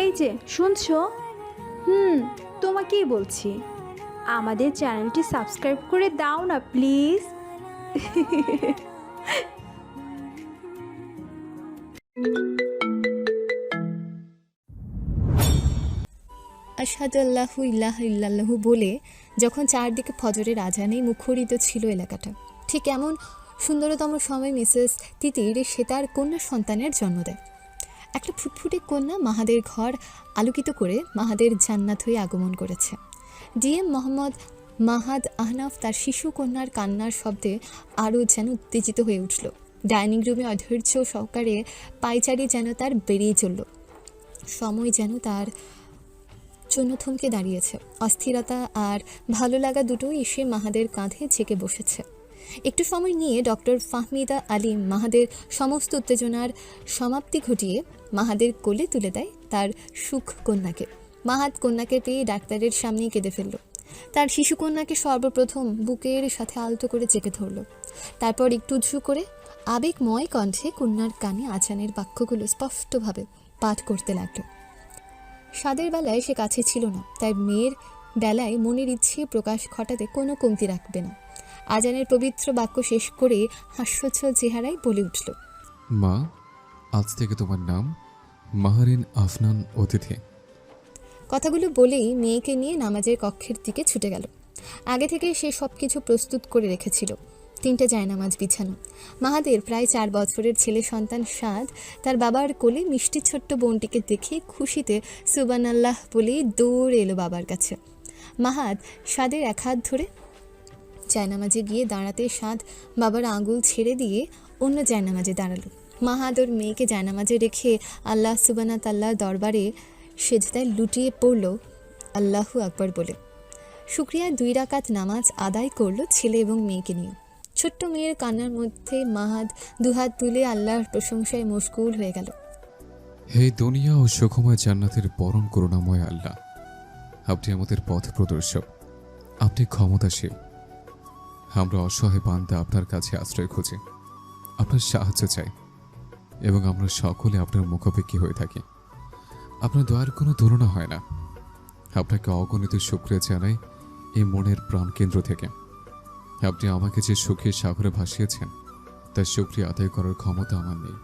এই যে শুনছো? হুম, তোমাকেই বলছি। আমাদের চ্যানেলটি সাবস্ক্রাইব করে দাও না প্লিজ। আশহাদু আল্লাহু ইলাহা ইল্লাল্লাহু বলে যখন চারদিকে ফজরের আজানে মুখরিত ছিল এলাকাটা, ঠিক এমন সুন্দরতম সময় মিসেস তিতির সে তার কন্যা সন্তানের জন্ম দেয়। একটা ফুটফুটে কন্যা মাহাদের ঘর আলোকিত করে মাহাদের জান্নাত হয়ে আগমন করেছে। ডিএম মোহাম্মদ মাহাদ আহনাফ তার শিশু কন্যার কান্নার শব্দে আরও যেন উত্তেজিত হয়ে উঠল। ডাইনিং রুমে অধৈর্য সহকারে পায়চারি যেন তার বেরিয়ে চলল। সময় যেন তার জন্য থমকে দাঁড়িয়েছে। অস্থিরতা আর ভালো লাগা দুটোই এসে মাহাদের কাঁধে ঝেঁকে বসেছে। একটু সময় নিয়ে ডক্টর ফাহমিদা আলিম মাহাদের সমস্ত উত্তেজনার সমাপ্তি ঘটিয়ে মাহাদের কোলে তুলে দেয় তার সুখ কন্যাকে। মাহাদ কন্যাকে পেয়ে ডাক্তারের সামনেই কেঁদে ফেলল। তার শিশু কন্যাকে সর্বপ্রথম বুকের সাথে আলতো করে চেপে ধরল। তারপর একটু উঁচু করে আবেগময় কণ্ঠে কন্যার কানে আজানের বাক্যগুলো স্পষ্টভাবে পাঠ করতে লাগলো। স্বাদের বেলায় সে কাছে ছিল না, তাই মেয়ের বেলায় মনের ইচ্ছে প্রকাশ ঘটাতে কোনো কমতি রাখবে না। আজানের পবিত্র বাক্য শেষ করে হাস্যোচ্ছল চেহারায় বলে উঠল, মা, আজ থেকে তোমার নাম মাহারিন আফনান অতিথি। কথাগুলো বলেই মেয়েকে নিয়ে নামাজের কক্ষের দিকে ছুটে গেল। আগে থেকে সে সব কিছু প্রস্তুত করে রেখেছিল। 3টে জায়নামাজ বিছানো। মাহাদের প্রায় 4 বছরের ছেলে সন্তান সাদ তার বাবার কোলে মিষ্টি ছোট্ট বোনটিকে দেখে খুশিতে সুবহানাল্লাহ বলেই দৌড়ে এলো বাবার কাছে। মাহাদ সাদের এক হাত ধরে জায়নামাজে গিয়ে দাঁড়াতে সাদ বাবার আঙুল ছেড়ে দিয়ে অন্য জায়নামাজে দাঁড়ালো। মাহাদ ওর মেয়েকে জায়নামাজে রেখে আল্লাহ সুবহানাহু তাআলার দরবারে সেজদায় লুটিয়ে পড়ল আল্লাহু আকবার বলে। শুকরিয়া 2 রাকাত নামাজ আদায় করলো ছেলে এবং মেয়েকে নিয়ে। ছোট্ট মেয়ের কান্নার মধ্যে মাহাদ দুহাত তুলে আল্লাহর প্রশংসায় মশগুল হয়ে গেল। হে দুনিয়া ও সুখময় জান্নাতের পরম করুণাময় আল্লাহ, আপনি আমাদের পথ প্রদর্শক, আপনি ক্ষমতাশীল। আমরা অসহায় বান্দা আপনার কাছে আশ্রয় খুঁজি, আপনার সাহায্য চাই এবং আমরা সকলে আপনার মুখাপেক্ষী হয়ে থাকি। আপনার দয়ার কোনো তুলনা হয় না। আপনাকে অগণিত শুকরিয়া জানাই এই মনের প্রাণকেন্দ্র থেকে। আপনি আমাকে যে সুখের সাগরে ভাসিয়েছেন তার শুকরিয়া আদায় করার ক্ষমতা আমার নেই।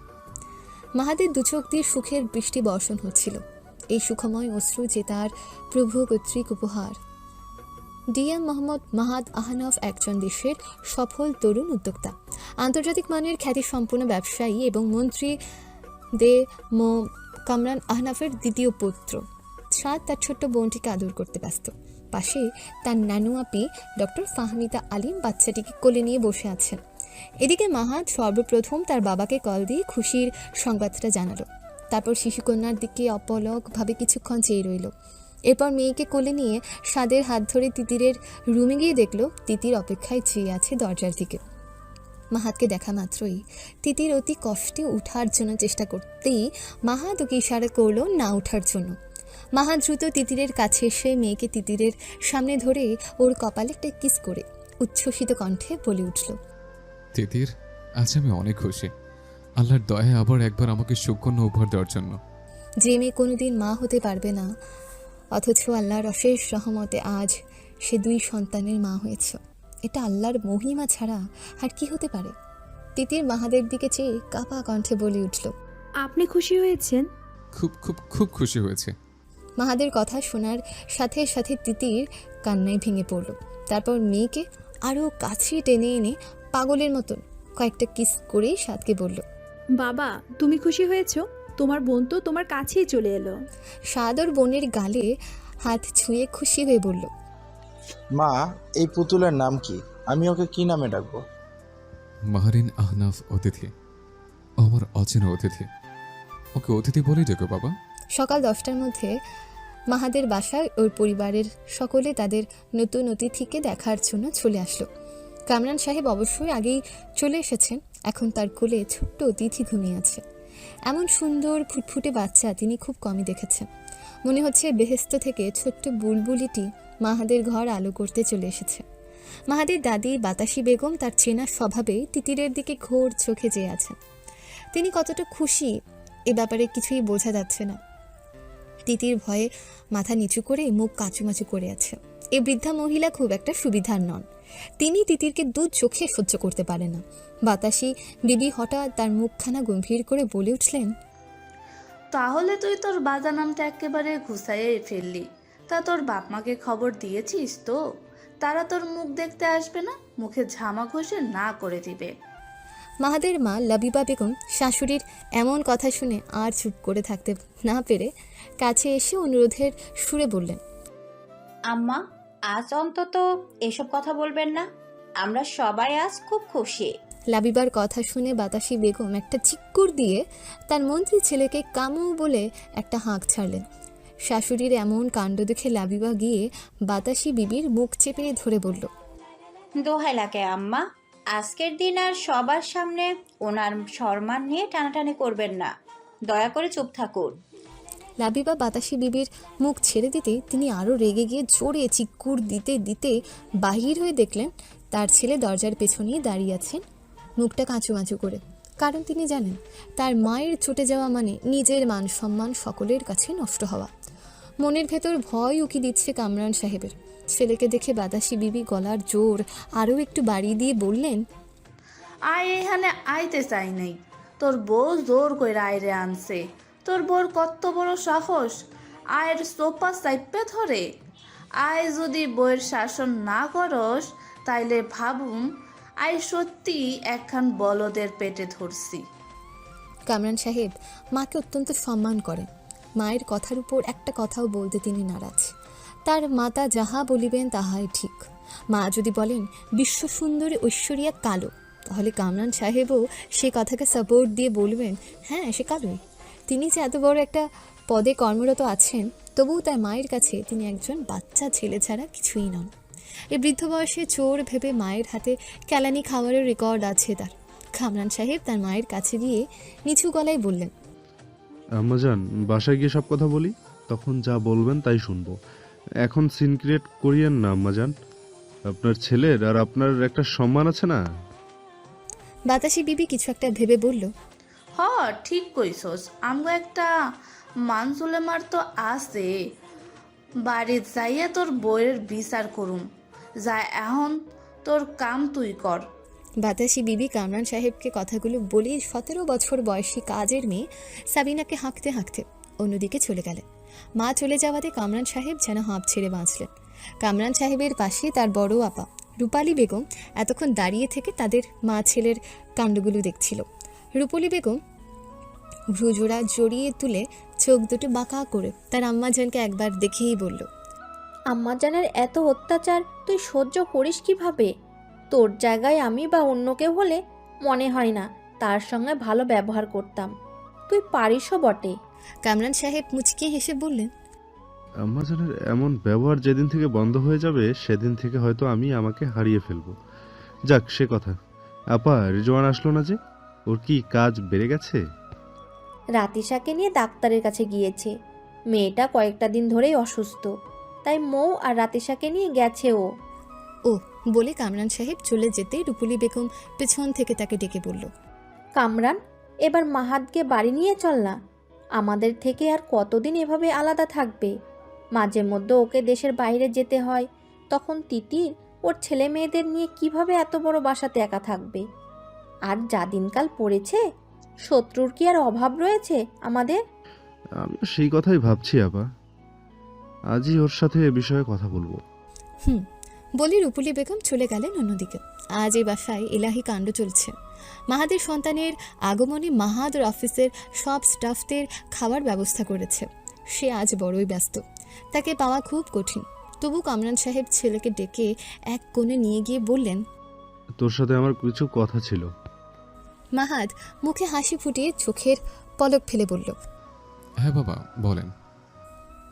মাহাদের দুচোখ দিয়ে সুখের বৃষ্টি বর্ষণ হচ্ছিল। এই সুখময় অশ্রু যে তার প্রভু কর্তৃক উপহার। ডিএম মোহাম্মদ মাহাদ আহনাফ একজন দেশের সফল তরুণ উদ্যোক্তা, আন্তর্জাতিক মানের খ্যাতিসম্পন্ন ব্যবসায়ী এবং মন্ত্রী দে মো কামরান আহনাফের দ্বিতীয় পুত্র। সাদ তার ছোট্ট বোনটিকে আদর করতে ব্যস্ত। পাশে তার নানু আপি ডক্টর ফাহমিদা আলিম বাচ্চাটিকে কোলে নিয়ে বসে আছেন। এদিকে মাহাদ সর্বপ্রথম তার বাবাকে কল দিয়ে খুশির সংবাদটা জানালো। তারপর শিশুকন্যার দিকে অপলকভাবে কিছুক্ষণ চেয়ে রইল। এরপর মেয়েকে কোলে নিয়ে সাদের হাত ধরে তিতিরের রুমে গিয়ে দেখল তিতির অপেক্ষায় চেয়ে আছে দরজার দিকে। মাহাদকে দেখা মাত্রই তিতির অতি কষ্টে উঠার জন্য চেষ্টা করতেই মাহাদ ওকে ইশারা করলো না ওঠার জন্য। মাহাদ দ্রুত তিতিরের কাছে এসে মেয়েকে তিতিরের সামনে ধরে ওর কপালে একটা কিস করে উচ্ছ্বসিত কণ্ঠে বলে উঠল, তিতির, আজ আমি অনেক খুশি আল্লাহর দয়ায় আবার একবার আমাকে সুকন্যা উপহার দেওয়ার জন্য। যে মেয়ে কোনোদিন মা হতে পারবে না, অথচ আল্লাহর অশেষ রহমতে আজ সে 2 সন্তানের মা হয়েছে, এটা আল্লাহর মহিমা ছাড়া আর কি হতে পারে। তিতির মাহাদের দিকে চেয়ে কাঁপা কণ্ঠে বলে উঠল, আপনি খুশি হয়েছেন? খুব খুব খুব খুশি হয়েছে। মাহাদের কথা শোনার সাথে সাথে তিতির কান্নায় ভেঙে পড়ল। তারপর মেয়েকে আরও কাছে টেনে এনে পাগলের মতন কয়েকটা কিস করেই সাদকে বলল, বাবা, তুমি খুশি হয়েছো? তোমার বোন তো তোমার কাছেই চলে এলো। সাদ ওর বোনের গালে হাত ছুঁয়ে খুশি হয়ে বলল, মা, এই পুতুলের নাম কি? আমি ওকে কি নামে ডাকবো? মাহারিন আহনাফ অতিথি, ও আমার অচেনা অতিথি, ওকে অতিথি বলেই ডেকো বাবা। সকাল 10টার মধ্যে মাহাদের বাসায় ওর পরিবারের সকলে তাদের নতুন অতিথিকে দেখার জন্য চলে আসলো। কামরান সাহেব অবশ্যই আগেই চলে এসেছেন। এখন তার কোলে ছোট্ট অতিথি ঘুমিয়ে আছে। এমন সুন্দর ফুটফুটে বাচ্চা তিনি খুব কমই দেখেছেন। মনে হচ্ছে বেহেস্ত থেকে ছোট্ট বুলবুলিটি মাহাদের ঘর আলো করতে চলে এসেছে। মাহাদের দাদি বাতাসি বেগম তার চেনা স্বভাবে তিতিরের দিকে ঘোর চোখে চেয়ে আছেন। তিনি কতটা খুশি এ ব্যাপারে কিছুই বোঝা যাচ্ছে না। তিতির ভয়ে মাথা নিচু করে মুখ কাচুমাচু করে আছে। এই বৃদ্ধা মহিলা খুব একটা সুবিধার নন। তিনি তিতিরকে দু চোখে সহ্য করতে পারে না। বাতাসি বিবি হঠাৎ তার মুখখানা গম্ভীর করে বলে উঠলেন, তাহলে তুই তোর বাজা নামটা একেবারে ঘুষাইয়ে ফেললি। তা তোর বাপ মাকে খবর দিয়েছিস তো? তারা তোর মুখ দেখতে আসবে না, মুখে ঝামা ঘষে না করে দিবে। মাহাদের মা লাবিবা বেগম শাশুড়ির এমন কথা শুনে আর চুপ করে থাকতে না পেরে কাছে এসে অনুরোধের সুরে বললেন, আম্মা, আজ অন্তত এসব কথা বলবেন না। আমরা সবাই আজ খুব খুশি। লাবিবার কথা শুনে বাতাসি বেগম একটা চিক্কুর দিয়ে তার মন্ত্রী ছেলেকে কামু বলে একটা হাঁক ছাড়লেন। শাশুড়ির এমন কাণ্ড দেখে লাবিবা গিয়ে বাতাসি বিবির মুখ চেপে ধরে বলল, দোহাই লাগে আম্মা, আজকের দিন আর সবার সামনে ওনার সম্মান নিয়ে টানাটানি করবেন না। দয়া করে চুপ থাকুন। লাবিবা বাতাসি বিবির মুখ ছেড়ে দিতেই তিনি আরও রেগে গিয়ে জোরে চিক্কুর দিতে দিতে বাহির হয়ে দেখলেন তার ছেলে দরজার পেছনেই দাঁড়িয়ে আছেন, মুখটা কাঁচুমাচু করে। কারণ তিনি জানেন তার মায়ের চটে যাওয়া মানে নিজের মান সম্মান সকলের কাছে নষ্ট হওয়া। মনের ভেতর ভয় উকি দিচ্ছে কামরান সাহেবের। ছেলেকে দেখে বাতাসি বিবি গলার জোর আরও একটু বাড়িয়ে দিয়ে বললেন, আয় এখানে আইতে চাই নাই, তোর বউ জোর কইরা আয়রে আনছে। তোর বউর কত বড় সাহস, আয়ের সোপা চাইপে ধরে। আয় যদি বউয়ের শাসন না করস তাইলে ভাবুম আয় সত্যি একখান বলদের পেটে ধরছি। কামরান সাহেব মাকে অত্যন্ত সম্মান করেন। মায়ের কথার উপর একটা কথাও বলতে তিনি নারাজ। তার মাতা যাহা বলিবেন তাহাই ঠিক। মা যদি বলেন বিশ্ব সুন্দরী ঐশ্বরিয়া কালো, তাহলে কামরান সাহেবও সে কথাকে সাপোর্ট দিয়ে বলবেন, হ্যাঁ সে কালোই। তিনি যে এত বড় একটা পদে কর্মরত আছেন, তবুও তার মায়ের কাছে তিনি একজন বাচ্চা ছেলে ছাড়া কিছুই নন। এই বৃদ্ধ বয়সে চোর ভেবে মায়ের হাতে কেলানি খাবারের রেকর্ড আছে তার। কামরান সাহেব তার মায়ের কাছে গিয়ে নিচু গলায় বললেন, আম্মাজান, বাসায় গিয়ে সব কথা বলি, তখন যা বলবেন তাই শুনবো। এখন সিন ক্রিয়েট করিয়েন না আম্মাজান। আপনার ছেলের আর আপনার একটা সম্মান আছে না? বাতাসি বিবি কিছু একটা ভেবে বলল, হ ঠিক কইছস, আমগো একটা মানসুলেমার তো আছে। বাড়ির যাইয়া তোর বইয়ের বিচার করুম। যা এখন তোর কাম তুই কর। বাতাসি বিবি কামরান সাহেবকে কথাগুলো বলে 17 বছর বয়সী কাজের মেয়ে সাবিনাকে হাঁকতে হাঁকতে অন্যদিকে চলে গেলেন। মা চলে যাওয়াতে কামরান সাহেব যেন হাঁপ ছেড়ে বাঁচলেন। কামরান সাহেবের পাশে তার বড় আপা রূপালী বেগম এতক্ষণ দাঁড়িয়ে থেকে তাদের মা ছেলের কাণ্ডগুলো দেখছিল। রূপালী বেগম ভ্রুজোড়া জড়িয়ে তুলে চোখ দুটো বাঁকা করে তার আম্মাজানকে একবার দেখেই বলল, আম্মাজানের এত অত্যাচার তুই সহ্য করিস কিভাবে? তোর জায়গায় আমি বা অন্য কেউ হলে মনে হয় না তার সঙ্গে ভালো ব্যবহার করতাম। তুই পারিসও বটে। কামরান সাহেব মুচকি হেসে বললেন, আম্মাজানের এমন ব্যবহার যেদিন থেকে বন্ধ হয়ে যাবে সেদিন থেকে হয়তো আমি আমাকে হারিয়ে ফেলবো। যাক সে কথা। আপা, রিজওয়ান আসলো না যে? ওর কি কাজ বেড়ে গেছে? রাতিশাকে নিয়ে ডাক্তারের কাছে গিয়েছে। মেয়েটা কয়েকটা দিন ধরেই অসুস্থ, তাই মৌ আর রাতিশাকে নিয়ে গেছে ও। ও বলে কামরান সাহেব চলে যেতেই রূপলী বেগম পেছন থেকে তাকে ডেকে বলল, কামরান, এবার মাহাতকে বাড়ি নিয়ে চল না। আমাদের থেকে আর কতদিন এভাবে আলাদা থাকবে? মাঝে মধ্যে ওকে দেশের বাইরে যেতে হয়, তখন তিতির ওর ছেলে মেয়েদের নিয়ে কিভাবে এত বড় বাসাতে একা থাকবে? আর যা দিনকাল পড়েছে, শত্রুর কি আর অভাব রয়েছে আমাদের? আমিও সেই কথাই ভাবছি আপা। আজই ওর সাথে এ বিষয়ে কথা বলবো। বলে রূপলী বেগম চলে গেলেন অন্যদিকে। আজ এই বাসায় এলাহি কাণ্ড চলছে। মাহাদের সন্তানের আগমনে মাহাদ অফিসের সব স্টাফদের খাবার ব্যবস্থা করেছে। সে আজ বড়ই ব্যস্ত, তাকে পাওয়া খুব কঠিন। তবু কামরান সাহেব ছেলেকে ডেকে এক কোণে নিয়ে গিয়ে বললেন, তোর সাথে আমার কিছু কথা ছিল। মাহাদ মুখে হাসি ফুটিয়ে চোখের পলক ফেলে বলল, হ্যাঁ বাবা বলেন।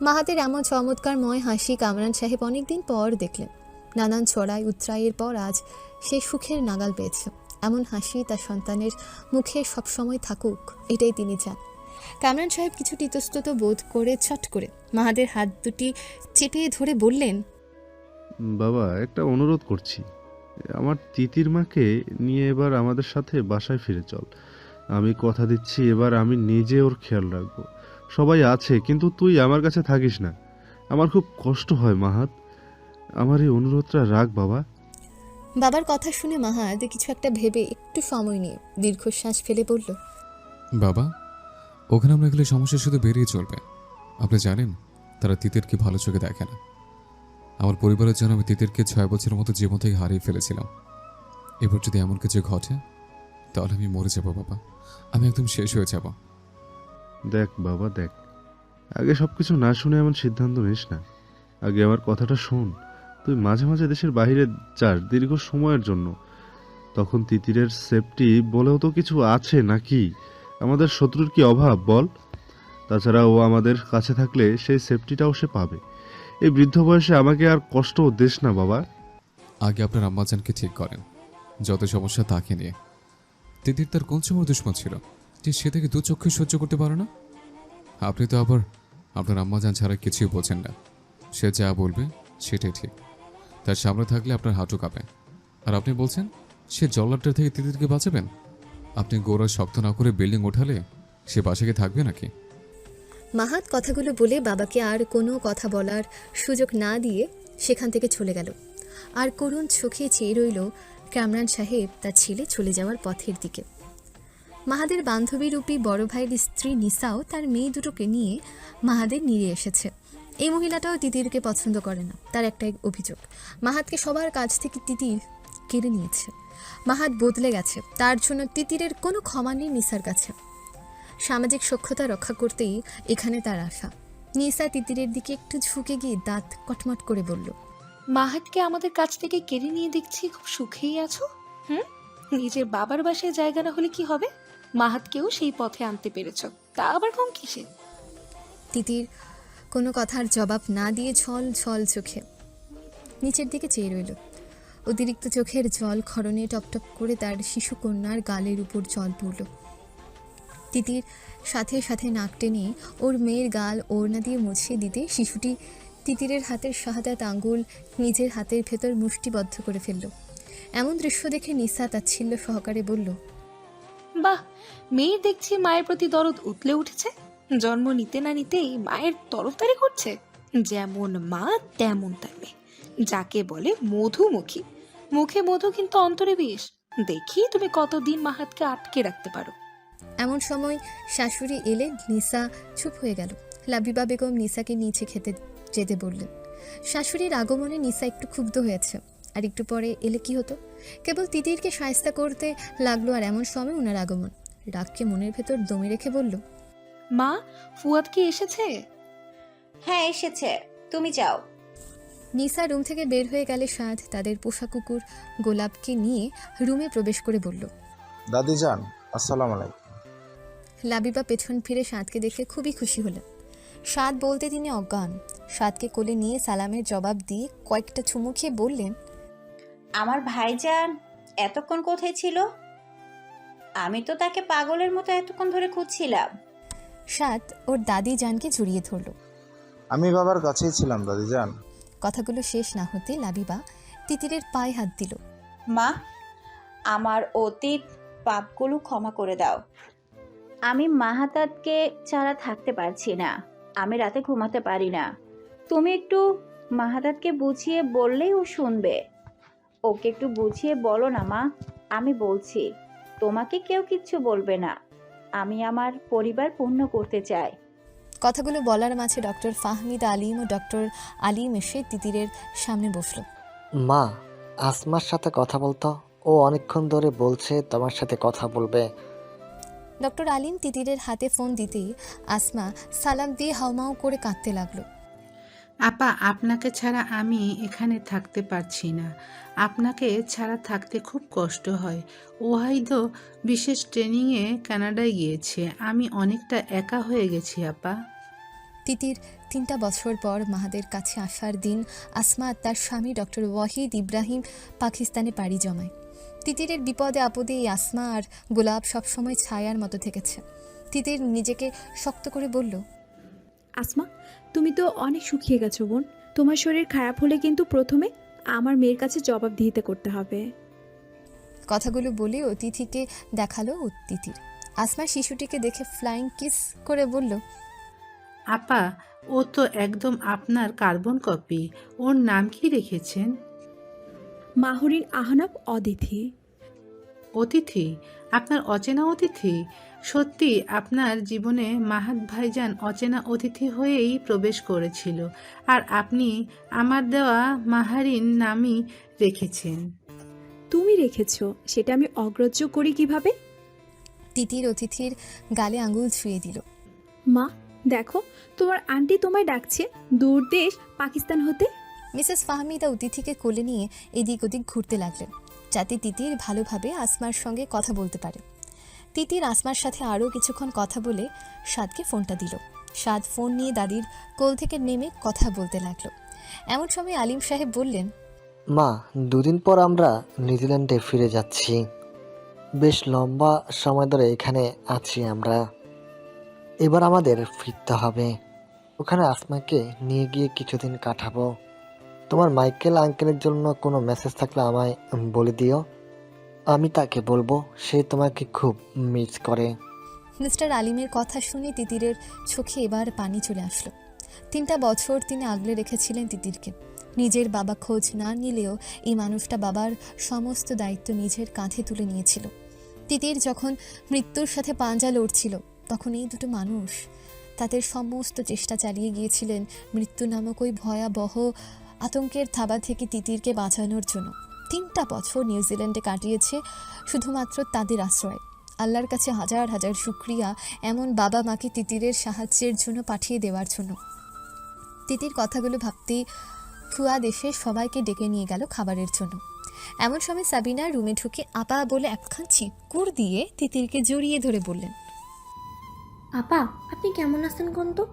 মাহাদের এমন চমৎকারময় হাসি কামরান সাহেব অনেকদিন পর দেখলেন। নানান চড়াই উতরাইয়ের পর আজ সে সুখের নাগাল পেয়েছে। এমন হাসি তার সন্তানের মুখে সবসময় থাকুক, এটাই তিনি চান। কামরান সাহেব কিছুটা ইতস্তত বোধ করে চট করে মাহাদের হাত দুটি চেপে ধরে বললেন, বাবা, একটা অনুরোধ করছি। আমার তিতির মাকে নিয়ে এবার আমাদের সাথে বাসায় ফিরে চল। আমি কথা দিচ্ছি এবার আমি নিজে ওর খেয়াল রাখবো। সবাই আছে, কিন্তু তুই আমার কাছে থাকিস না। আমার খুব কষ্ট হয় মাহাত। আমার এই অনুরোধটা রাখ বাবা। বাবার কথা শুনে মাহাদ কিছু একটা ভেবে একটু সময় নিয়ে দীর্ঘশ্বাস ফেলে বলল, বাবা, ওখানে আমরা গেলে সমস্যা শুধু বেরিয়ে চলবে। আপনি জানেন তারা তিতিরকে ভালো চোখে দেখে না। আমার পরিবারের জন্য আমি তিতিরকে 6 বছরের মতো জীবন থেকে হারিয়ে ফেলেছিলাম। এবার যদি এমন কিছু ঘটে তাহলে আমি মরে যাব বাবা, আমি একদম শেষ হয়ে যাব। দেখ বাবা দেখ, আগে সব কিছু না শুনে এমন সিদ্ধান্ত নিস না। আগে আমার কথাটা শোন। তুই মাঝে মাঝে দেশের বাইরে যাস দীর্ঘ সময়ের জন্য, তখন তিতিরের সেফটি বলেও তো কিছু আছে নাকি? আমাদের শত্রুর কি অভাব বল? তাছাড়া ও আমাদের কাছে থাকলে সেই সেফটিটাও সে পাবে। এই বৃদ্ধ বয়সে আমাকে আর কষ্ট দিস না বাবা। আগে আপনার আম্মাজানকে ঠিক করেন, যত সমস্যা তাকে নিয়ে। তিতির তার কোন সময় দুশ্মন ছিল যে সে থেকে দু চক্ষু সহ্য করতে পারে না? আপনি তো আবার আপনার আম্মাজান ছাড়া কিছুই বোঝেন না। সে যা বলবে সেটাই ঠিক। তার সামনে থাকলে আপনার হাঁটু কাঁপে। আর আপনি বলছেন সে জল্লাদটার থেকে তিতিরকে বাঁচাবেন? আপনি গোড়া শক্ত না করে বিল্ডিং ওঠালে সে বাসাকে থাকবে নাকি? মাহাত কথাগুলো বলে বাবাকে আর কোনো কথা বলার সুযোগ না দিয়ে সেখান থেকে চলে গেল। আর করুণ চোখে চেয়ে রইল কামরান সাহেব তার ছেলে চলে যাওয়ার পথের দিকে। মাহাদের বান্ধবীরূপী বড় ভাইয়ের স্ত্রী নিসাও তার মেয়ে দুটোকে নিয়ে মাহাদের নিয়ে এসেছে। এই মহিলাটাও তিতিরকে পছন্দ করে না। তার একটাই অভিযোগ, মাহাদকে সবার কাছ থেকে তিতির কেড়ে নিয়েছে। মাহাদ বদলে গেছে, তার জন্য তিতিরের কোনো ক্ষমা নেই নিসার কাছে। সামাজিক সখ্যতা রক্ষা করতেই এখানে তার আশা। নিসা তিতিরের দিকে একটু ঝুঁকে গিয়ে দাঁত কটমট করে বলল, মাহাতকে আমাদের কাছ থেকে কেড়ে নিয়ে দেখছি খুব সুখেই আছো। নিজের বাবার বাসায় জায়গা না হলে কি হবে? মাহাতকেও সেই পথে আনতে পেরেছো, তা আবার কম কিসে? তিতির কোনো কথার জবাব না দিয়ে ছল ছল চোখে নিচের দিকে চেয়ে রইল। অতিরিক্ত চোখের জল ক্ষরণে টপটপ করে তার শিশুকন্যার গালের উপর জল পড়ল। তিতির সাথে সাথে নাক টেনে ওর মেয়ের গাল ওড়না দিয়ে মুছিয়ে দিতে শিশুটি তিতিরের হাতের শাহাদাত আঙ্গুল নিজের হাতের ভেতর মুষ্টিবদ্ধ করে ফেলল। এমন দৃশ্য দেখে নিসা তাচ্ছিল্য সহকারে বলল, বাহ, মেয়ের দেখছি মায়ের প্রতি দরদ উতলে উঠেছে। জন্ম নিতে না নিতেই মায়ের তরফদারি করছে। যেমন মা তেমন তার মেয়ে, যাকে বলে মধুমুখী। মুখে মধু কিন্তু অন্তরে বিষ। দেখি তুমি কতদিন মাহাতকে আটকে রাখতে পারো। এমন সময় শাশুড়ি এলে নিসা চুপ হয়ে গেল। লাবিবা বেগম নিসাকে নিচে খেতে যেতে বললেন। শাশুড়ির আগমনে নিসা একটু ক্ষুব্ধ হয়েছে। আর একটু পরে এলে কি হতো, কেবল তিতিরকে শায়েস্তা করতে লাগলো। আর এমন সময় ওনার আগমন রাগকে মনের ভেতর দমে রেখে বলল, মা, ফুয়াদ কি এসেছে? হ্যাঁ এসেছে, তুমি যাও। নিসা রুম থেকে বের হয়ে গেলে সাদ তাদের পোষা কুকুর গোলাপকে নিয়ে রুমে প্রবেশ করে বলল, দাদি যান, আসসালামু আলাইকুম। লাবিবা পেছন ফিরে সাদকে দেখে খুবই খুশি হলেন। সাদ বলতে তিনি অজ্ঞান। সাদকে কোলে নিয়ে সালামের জবাব দিয়ে কয়েকটা চুমু খেয়ে বললেন, আমার ভাইজান এতক্ষণ কোথায় ছিল? আমি তো তাকে পাগলের মতো এতক্ষণ ধরে খুঁজছিলাম। সাদ ওর দাদি জানকে জড়িয়ে ধরল। আমি বাবার কাছেই ছিলাম দাদি যান। কথাগুলো শেষ না হতে লাবিবা তিতিরের পায়ে হাত দিল। মা, আমার অতীত পাপগুলো ক্ষমা করে দাও। আমি মাহাতাতকে ছাড়া থাকতে পারছি না। আমি রাতে ঘুমাতে পারি না। তুমি একটু মাহাতাতকে বুঝিয়ে বললেই ও শুনবে। ওকে একটু বুঝিয়ে বলো না মা। আমি বলছি, তোমাকে কেউ কিচ্ছু বলবে না। আমি আমার পরিবার পূর্ণ করতে চাই। কথাগুলো বলার মাঝে ডক্টর ফাহমিদ আলিম ও ডক্টর আলিম এসে তিতিরের সামনে বসল। মা, আসমার সাথে কথা বলতো। ও অনেকক্ষণ ধরে বলছে তোমার সাথে কথা বলবে। ডক্টর আলিম তিতিরের হাতে ফোন দিতেই আসমা সালাম দিয়ে হাউমাউ করে কাঁদতে লাগলো। আপা, আপনাকে ছাড়া আমি এখানে থাকতে পারছি না। আপনাকে ছাড়া থাকতে খুব কষ্ট হয়। ও হয়তো বিশেষ ট্রেনিংয়ে কানাডায় গিয়েছে। আমি অনেকটা একা হয়ে গেছি আপা। তিতির 3টা বছর পর মাহাদের কাছে আসার দিন আসমা তার স্বামী ডক্টর ওয়াহিদ ইব্রাহিম পাকিস্তানে পাড়ি জমায়। তিতিরের বিপদে আপদে এই আসমা আর গোলাপ সবসময় ছায়ার মতো থেকেছে। তিতির নিজেকে শক্ত করে বলল, আসমা, তুমি তো অনেক শুকিয়ে গেছো বোন। তোমার শরীর খারাপ হলে কিন্তু প্রথমে আমার মেয়ের কাছে জবাবদিহিতা করতে হবে। কথাগুলো বলে অতিথিকে দেখালো তিতির। আসমা শিশুটিকে দেখে ফ্লাইং কিস করে বলল, আপা, ও তো একদম আপনার কার্বন কপি। ওর নাম কি রেখেছেন? মাহরিন আহনাব অদিতি। অতিথি? আপনার অচেনা অতিথি? সত্যি আপনার জীবনে মাহাত ভাইজান অচেনা অতিথি হয়েই প্রবেশ করেছিল, আর আপনি আমার দেওয়া মাহারিন নামই রেখেছেন। তুমি রেখেছো, সেটা আমি অগ্রাহ্য করি কিভাবে? তিতির অতিথির গালে আঙুল ছুঁয়ে দিল। মা দেখো, তোমার আন্টি তোমায় ডাকছে দূর দেশ পাকিস্তান হতে। মিসেস ফাহমিদা অতিথিকে কোলে নিয়ে এদিক ওদিক ঘুরতে লাগলেন, যাতে তিতির ভালোভাবে আসমার সঙ্গে কথা বলতে পারে। তিতির আসমার সাথে আরও কিছুক্ষণ কথা বলে সাদকে ফোনটা দিল। সাদ ফোন নিয়ে দাদির কোল থেকে নেমে কথা বলতে লাগলো। এমন সময় আলিম সাহেব বললেন, মা, 2 দিন পর আমরা নিউজিল্যান্ডে ফিরে যাচ্ছি। বেশ লম্বা সময় ধরে এখানে আছি আমরা। এবার আমাদের ফিরতে হবে। ওখানে আসমাকে নিয়ে গিয়ে কিছুদিন কাটাবো। তোমার মাইকেল আঙ্কেলের জন্য কোনো মেসেজ থাকলে আমায় বলে দিও। আমি তাকে বলবো সে তোমাকে খুব মিস করে। মিস্টার আলিমের কথা শুনে তিতিরের চোখে এবার পানি চলে আসলো। 3টা বছর তিনি আগলে রেখেছিলেন তিতিরকে। নিজের বাবা খোঁজ না নিলেও এই মানুষটা বাবার সমস্ত দায়িত্ব নিজের কাঁধে তুলে নিয়েছিল। তিতির যখন মৃত্যুর সাথে পাঞ্জা লড়ছিল, তখন এই দুটো মানুষ তাদের সমস্ত চেষ্টা চালিয়ে গিয়েছিলেন মৃত্যু নামক ওই ভয়াবহ আতঙ্কের থাবা থেকে তিতিরকে বাঁচানোর জন্য। 3টা বছর নিউজিল্যান্ডে কাটিয়েছে শুধুমাত্র তাদের আশ্রয়। আল্লাহর কাছে হাজার হাজার শুকরিয়া এমন বাবা মাকে তিতিরের সাহায্যের জন্য পাঠিয়ে দেওয়ার জন্য। তিতির কথাগুলো ভাবতেই ফুয়াদ এসে সবাইকে ডেকে নিয়ে গেল খাবারের জন্য। এমন সময় সাবিনা রুমে ঢুকে আপা বলে একখান চিৎকুর দিয়ে তিতিরকে জড়িয়ে ধরে বললেন, আপা, আপনি কেমন আছেন কোন তো?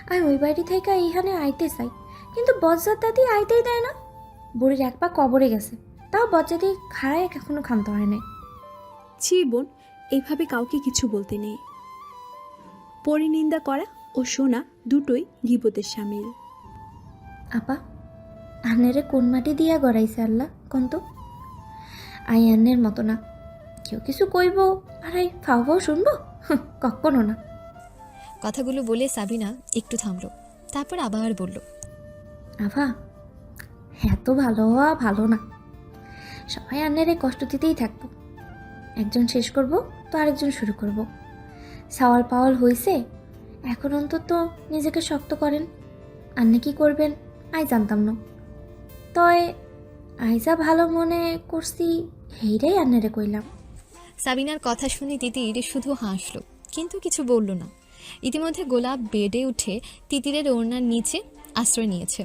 আমি ওই বাড়ি থেকে এইখানে আইতে চাই, কিন্তু বজ্জাত দাদি আইতেই দেয় না। বুড়ির এক পা কবরে গেছে, তাও বজ্জাতি খাড়ায় এখনো ক্ষান্ত হয় নাই। ছি বোন, এইভাবে কাউকে কিছু বলতে নেই। পরিনিন্দা করা ও শোনা দুটোই গীবতের শামিল। আপা, আন্নেরে কোন মাটি দিয়া গড়াইছে আল্লাহ কোন তো? আই আন্নের মতো না, কেউ কিছু কইব আর আই ফাও ফাও শুনবো? কখনো না। কথাগুলো বলে সাবিনা একটু থামলো, তারপর আবার বলল, আভা, এত ভালো হওয়া ভালো না। সবাই আন্নেরে কষ্ট দিতেই থাকবো। একজন শেষ করব তো আরেকজন শুরু করব। সাওয়াল পাওয়াল হইছে, এখন অন্তত নিজেকে শক্ত করেন। আন্নে কি করবেন আই জানতাম না, তয় আইজা ভালো মনে করছি হেইরাই আন্নেরে কইলাম। সাবিনার কথা শুনে তিতির শুধু হাসলো, কিন্তু কিছু বলল না। ইতিমধ্যে গোলাপ বেডে উঠে তিতিরের ওড়নার নিচে আশ্রয় নিয়েছে।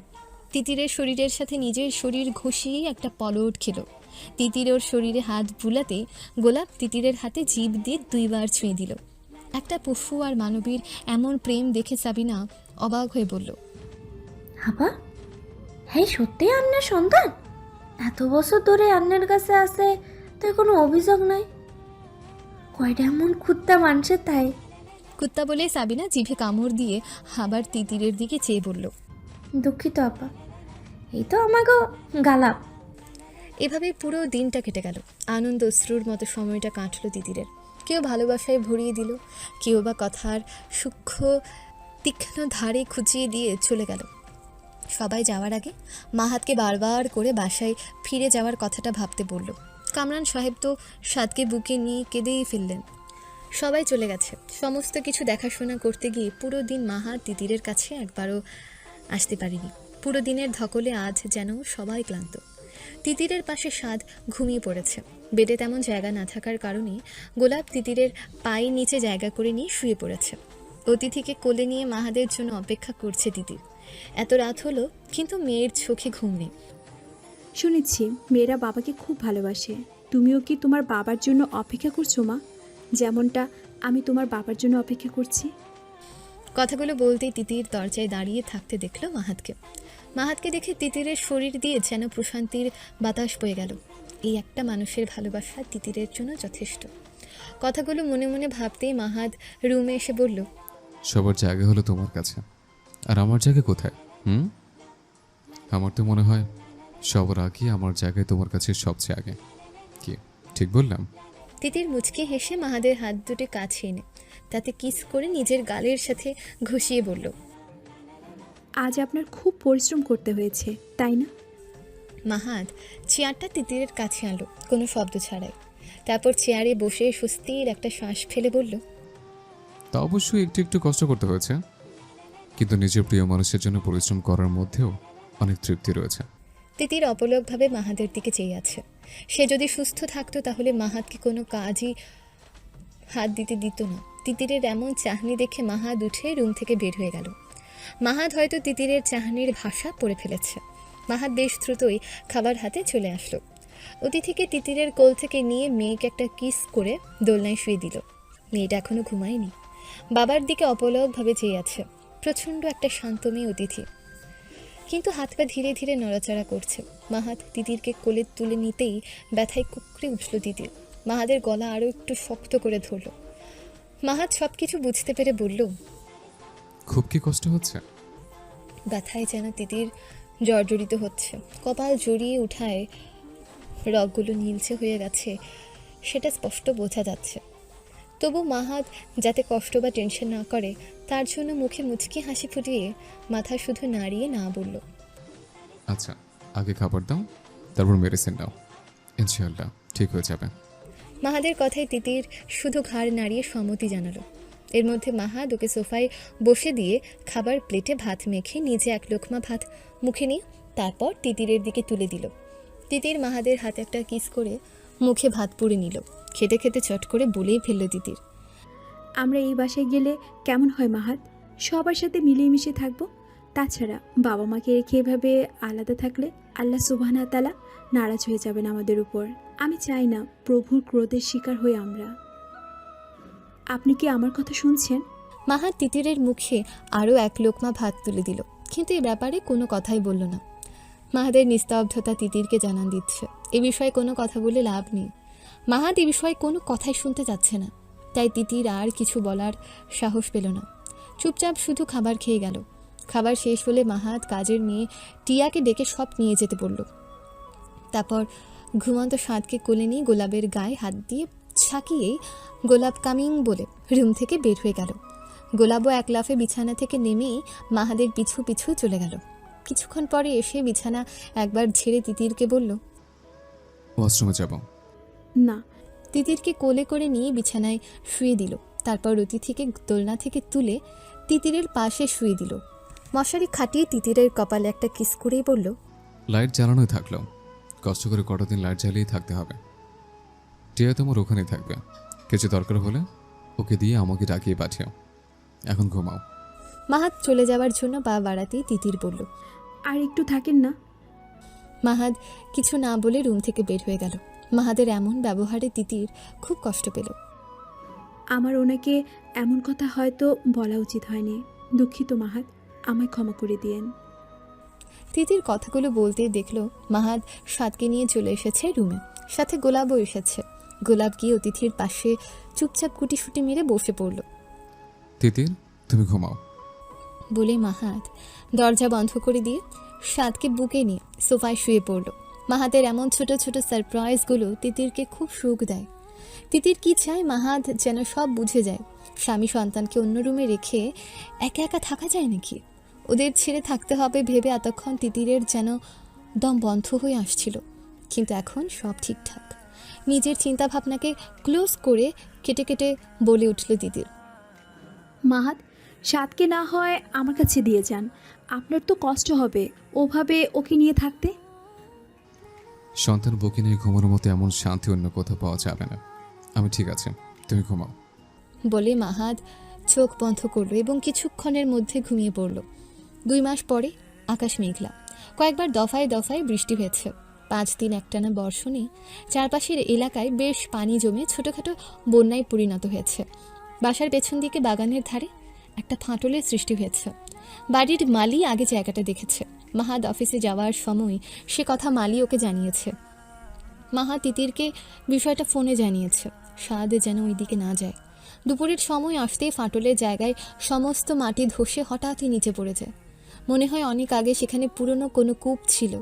তিতিরের শরীরের সাথে নিজের শরীর ঘষিয়েই একটা পলট খেল। তিতির ওর শরীরে হাত বুলাতে গোলাপ তিতিরের হাতে জিভ দিয়ে 2বার ছুঁয়ে দিল। একটা পশু আর মানবীর এমন প্রেম দেখে সাবিনা অবাক হয়ে বলল, হাবা, হ্যাঁ সত্যি আন্নের সন্তান? এত বছর ধরে আন্নের কাছে আছে তো কোনো অভিযোগ নাই? কয়টা এমন খুদ্দা মানুষের তাই? কুত্তা বলে সাবিনা জিভে কামড় দিয়ে আবার তিতিরের দিকে চেয়ে বলল, দুঃখিত আপা, এই তো আমাকে গালাপ। এভাবে পুরো দিনটা কেটে গেল। আনন্দ অশ্রুর মতো সময়টা কাটলো তিতিরের। কেউ ভালোবাসায় ভরিয়ে দিল, কেউ বা কথার সূক্ষ্ম তীক্ষ্ণ ধারে খুঁচিয়ে দিয়ে চলে গেল। সবাই যাওয়ার আগে মাহাতকে বারবার করে বাসায় ফিরে যাওয়ার কথাটা ভাবতে বলল। কামরান সাহেব তো সাদকে বুকে নিয়ে কেঁদেই ফেললেন। সবাই চলে গেছে। সমস্ত কিছু দেখাশোনা করতে গিয়ে পুরো দিন মাহাত তিতিরের কাছে একবারও আসতে পারেনি। পুরো দিনের ধকলে আজ যেন সবাই ক্লান্ত। তিতিরের পাশে সাদ ঘুমিয়ে পড়েছে। বেডে তেমন জায়গা না থাকার কারণে গোলাপ তিতিরের পায়ের নিচে জায়গা করে নিয়ে শুয়ে পড়েছে। অতিথিকে কোলে নিয়ে মাহাদের জন্য অপেক্ষা করছে তিতির। এত রাত হলো, কিন্তু মেয়ের চোখে ঘুম নেই। শুনেছি মেয়েরা বাবাকে খুব ভালোবাসে। তুমিও কি তোমার বাবার জন্য অপেক্ষা করছো মা, যেমনটা আমি তোমার বাবার জন্য অপেক্ষা করছি? কথাগুলো বলতেই তিতির দরজায় দাঁড়িয়ে থাকতে দেখলো মাহাতকে। মাহাতকে দেখে তিতিরের শরীর দিয়ে যেন প্রশান্তির বাতাস বয়ে গেল। এই একটা মানুষের ভালোবাসা তিতিরের জন্য যথেষ্ট। কথাগুলো মনে মনে ভাবতেই মাহাত রুমে এসে বলল, সবার জায়গা হলো তোমার কাছে, আর আমার জায়গা কোথায়? আমার তো মনে হয় সবার আগে আমার জায়গায় তোমার কাছে সবচেয়ে আগে। কি ঠিক বললাম? তিতির মুচকি হেসে মাহাদের হাত দুটো কাছে এনে তাতে কিস করে নিজের গালের সাথে ঘষিয়ে বলল, আজ আপনার খুব পরিশ্রম করতে হয়েছে তাই না? মাহাদ চেয়ারটা তিতিরের কাছে আনলো কোনো শব্দ ছাড়াই। তারপর চেয়ারে বসে স্বস্তির একটা শ্বাস ফেলে বলল, তা অবশ্যই একটু একটু কষ্ট করতে হয়েছে, কিন্তু নিজের প্রিয় মানুষের জন্য পরিশ্রম করার মধ্যেও অনেক তৃপ্তি রয়েছে। তিতির অপলকভাবে মাহাদের দিকে চেয়ে আছে। সে যদি সুস্থ থাকতো তাহলে মাহাদকে কোনো কাজই হাত দিতে দিত না। তিতিরের এমন চাহনি দেখে মাহাদ উঠে রুম থেকে বের হয়ে গেল। মাহাদ হয়তো তিতিরের চাহনির ভাষা পড়ে ফেলেছে। মাহাদ বেশ দ্রুতই খাবার হাতে চলে আসলো। অতিথিকে তিতিরের কোল থেকে নিয়ে মেয়েকে একটা কিস করে দোলনায় শুয়ে দিল। মেয়েটা এখনো ঘুমায়নি, বাবার দিকে অপলকভাবে চেয়ে আছে। প্রচণ্ড একটা শান্ত মেয়ে অতিথি, কিন্তু হাত পা ধীরে ধীরে নড়াচড়া করছে। মাহাদ তিতিরকে কোলে তুলে নিতেই ব্যথায় কুকড়ে উঠল তিতির। মাহাদের গলা আরও একটু শক্ত করে ধরল। মাহাদ সব কিছু বুঝতে পেরে বলল, খুব কি কষ্ট হচ্ছে? ব্যথায় যেন তিতির জর্জরিত হচ্ছে। কপাল জড়িয়ে উঠায় রগগুলো নীলচে হয়ে গেছে, সেটা স্পষ্ট বোঝা যাচ্ছে। তবু মাহাদ যাতে কষ্ট বা টেনশন না করে তার জন্য মুখে মুচকি হাসি ফুটিয়ে মাথা শুধু নাড়িয়ে না বলল, আচ্ছা, আগে খাবার দাও, তারপর মেডিসিন নাও, ইনশাআল্লাহ ঠিক হয়ে যাবে। মাহাদের কথায় তিতির শুধু ঘাড় নাড়িয়ে সম্মতি জানালো। এর মধ্যে মাহাদ ওকে সোফায় বসে দিয়ে খাবার প্লেটে ভাত মেখে নিজে এক লোকমা ভাত মুখে নিয়ে তারপর তিতিরের দিকে তুলে দিল। তিতির মাহাদের হাতে একটা কিস করে মুখে ভাত পুড়ে নিল। খেতে খেতে চট করে বলেই ফেলল তিতির, আমরা এই বাসায় গেলে কেমন হয় মাহাত? সবার সাথে মিলিয়ে মিশে থাকবো। তাছাড়া বাবা মাকে রেখে এভাবে আলাদা থাকলে আল্লাহ সুবহানাহু ওয়া তাআলা নারাজ হয়ে যাবেন আমাদের উপর। আমি চাই না প্রভুর ক্রোধের শিকার হয়ে আমরা। আপনি কি আমার কথা শুনছেন? মাহাদ তিতিরের মুখে আরও এক লোকমা ভাত তুলে দিল, কিন্তু এ ব্যাপারে কোনো কথাই বলল না। মাহাদের নিস্তব্ধতা তিতিরকে জানান দিচ্ছে এ বিষয়ে কোনো কথা বলে লাভ নেই। মাহাদ এ বিষয়ে কোনো কথাই শুনতে যাচ্ছে না, তাই তিতির আর কিছু বলার সাহস পেল না। চুপচাপ শুধু খাবার খেয়ে গেল। খাবার শেষ হলে মাহাদ কাজের মেয়ে টিয়াকে ডেকে সব নিয়ে যেতে বলল। তারপর ঘুমন্ত সাদকে কোলে নিয়ে গোলাপের গায়ে হাত দিয়ে ছাকিয়েই গোলাপ কামিং বলে রুম থেকে বের হয়ে গেল। গোলাপও এক লাফে বিছানা থেকে নেমেই মাহাদের পিছু পিছু চলে গেল। কিছুক্ষণ পরে এসে বিছানা একবার ঝেড়ে তিতিরকে বলল, ওয়াশরুমে যাব। না। তিতিরকে কোলে করে নিয়ে বিছানায় শুয়ে দিল। তারপর অতিথিকে দোলনা থেকে তুলে তিতিরের পাশে শুয়ে দিল। মশারি খাটিয়ে তিতিরের কপালে একটা কিস করেই বলল, লাইট জ্বালানোই থাকলো, কষ্ট করে কটা দিন লাইট জ্বালিয়েই থাকতে হবে। টিয়া তোমার ওখানেই থাকবে, কিছু দরকার হলে ওকে দিয়ে আমাকে ডাকিয়ে পাঠিও। এখন ঘুমাও। মাহাদ চলে যাওয়ার জন্য পা বাড়াতেই তিতির বলল, আর একটু থাকেন না। মাহাদ কিছু না বলে রুম থেকে বের হয়ে গেল। মাহাদের এমন ব্যবহারে তিতির খুব কষ্ট পেল। আমার ওনাকে এমন কথা হয়তো বলা উচিত হয়নি। দুঃখিত মাহাত, আমায় ক্ষমা করে দিয়েন। তিতির কথাগুলো বলতে দেখলো মাহাদ সাদকে নিয়ে চলে এসেছে রুমে, সাথে গোলাপও এসেছে। গোলাপ গিয়ে অতিথির পাশে চুপচাপ গুটিসুটি মেরে বসে পড়ল। তিতির, তুমি ঘুমাও বলে মাহাদ দরজা বন্ধ করে দিয়ে সাদকে বুকে নিয়ে সোফায় শুয়ে পড়ল। মাহাদের এমন ছোট ছোট সারপ্রাইজগুলো তিতিরকে খুব সুখ দেয়। তিতির কি চায় মাহাদ যেন সব বুঝে যায়। স্বামী সন্তানকে অন্য রুমে রেখে একা একা থাকা যায় নাকি? ওদের ছেড়ে থাকতে হবে ভেবে এতক্ষণ তিতিরের যেন দম বন্ধ হয়ে আসছিল, কিন্তু এখন সব ঠিকঠাক। নিজের চিন্তাভাবনাকে ক্লোজ করে কেটে কেটে বলে উঠল তিতির, মাহাত, সাদকে না হয় আমার কাছে দিয়ে যান। আপনার তো কষ্ট হবে ওভাবে ওকে নিয়ে থাকতে। সন্তান বুকে নিয়ে ঘুমানোর মতো এমন শান্তি অন্য কোথাও পাওয়া যাবে না। আমি ঠিক আছে, তুমি ঘুমাও। বলে মাহাদ চোখ বন্ধ করলো এবং কিছুক্ষণের মধ্যে ঘুমিয়ে পড়ল। 2 মাস পরে আকাশ মেঘলা, কয়েকবার দফায় দফায় বৃষ্টি হয়েছে। 5 দিন একটানা বর্ষণে চারপাশের এলাকায় বেশ পানি জমে ছোটোখাটো বন্যায় পরিণত হয়েছে। বাসার পেছন দিকে বাগানের ধারে একটা ফাটলের সৃষ্টি হয়েছে। বাড়ির মালি আগে জায়গাটা দেখেছে। মাহাদ অফিসে যাওয়ার সময় সে কথা মালি ওকে জানিয়েছে। মাহাদ তিতিরকে বিষয়টা ফোনে জানিয়েছে। সাদ যেন ওই দিকে না যায়। দুপুরের সময় আসতেই ফাটলের জায়গায় সমস্ত মাটি ধসে হঠাৎই নিচে পড়ে যায়। মনে হয় অনেক আগে সেখানে পুরনো কোনো কূপ ছিল।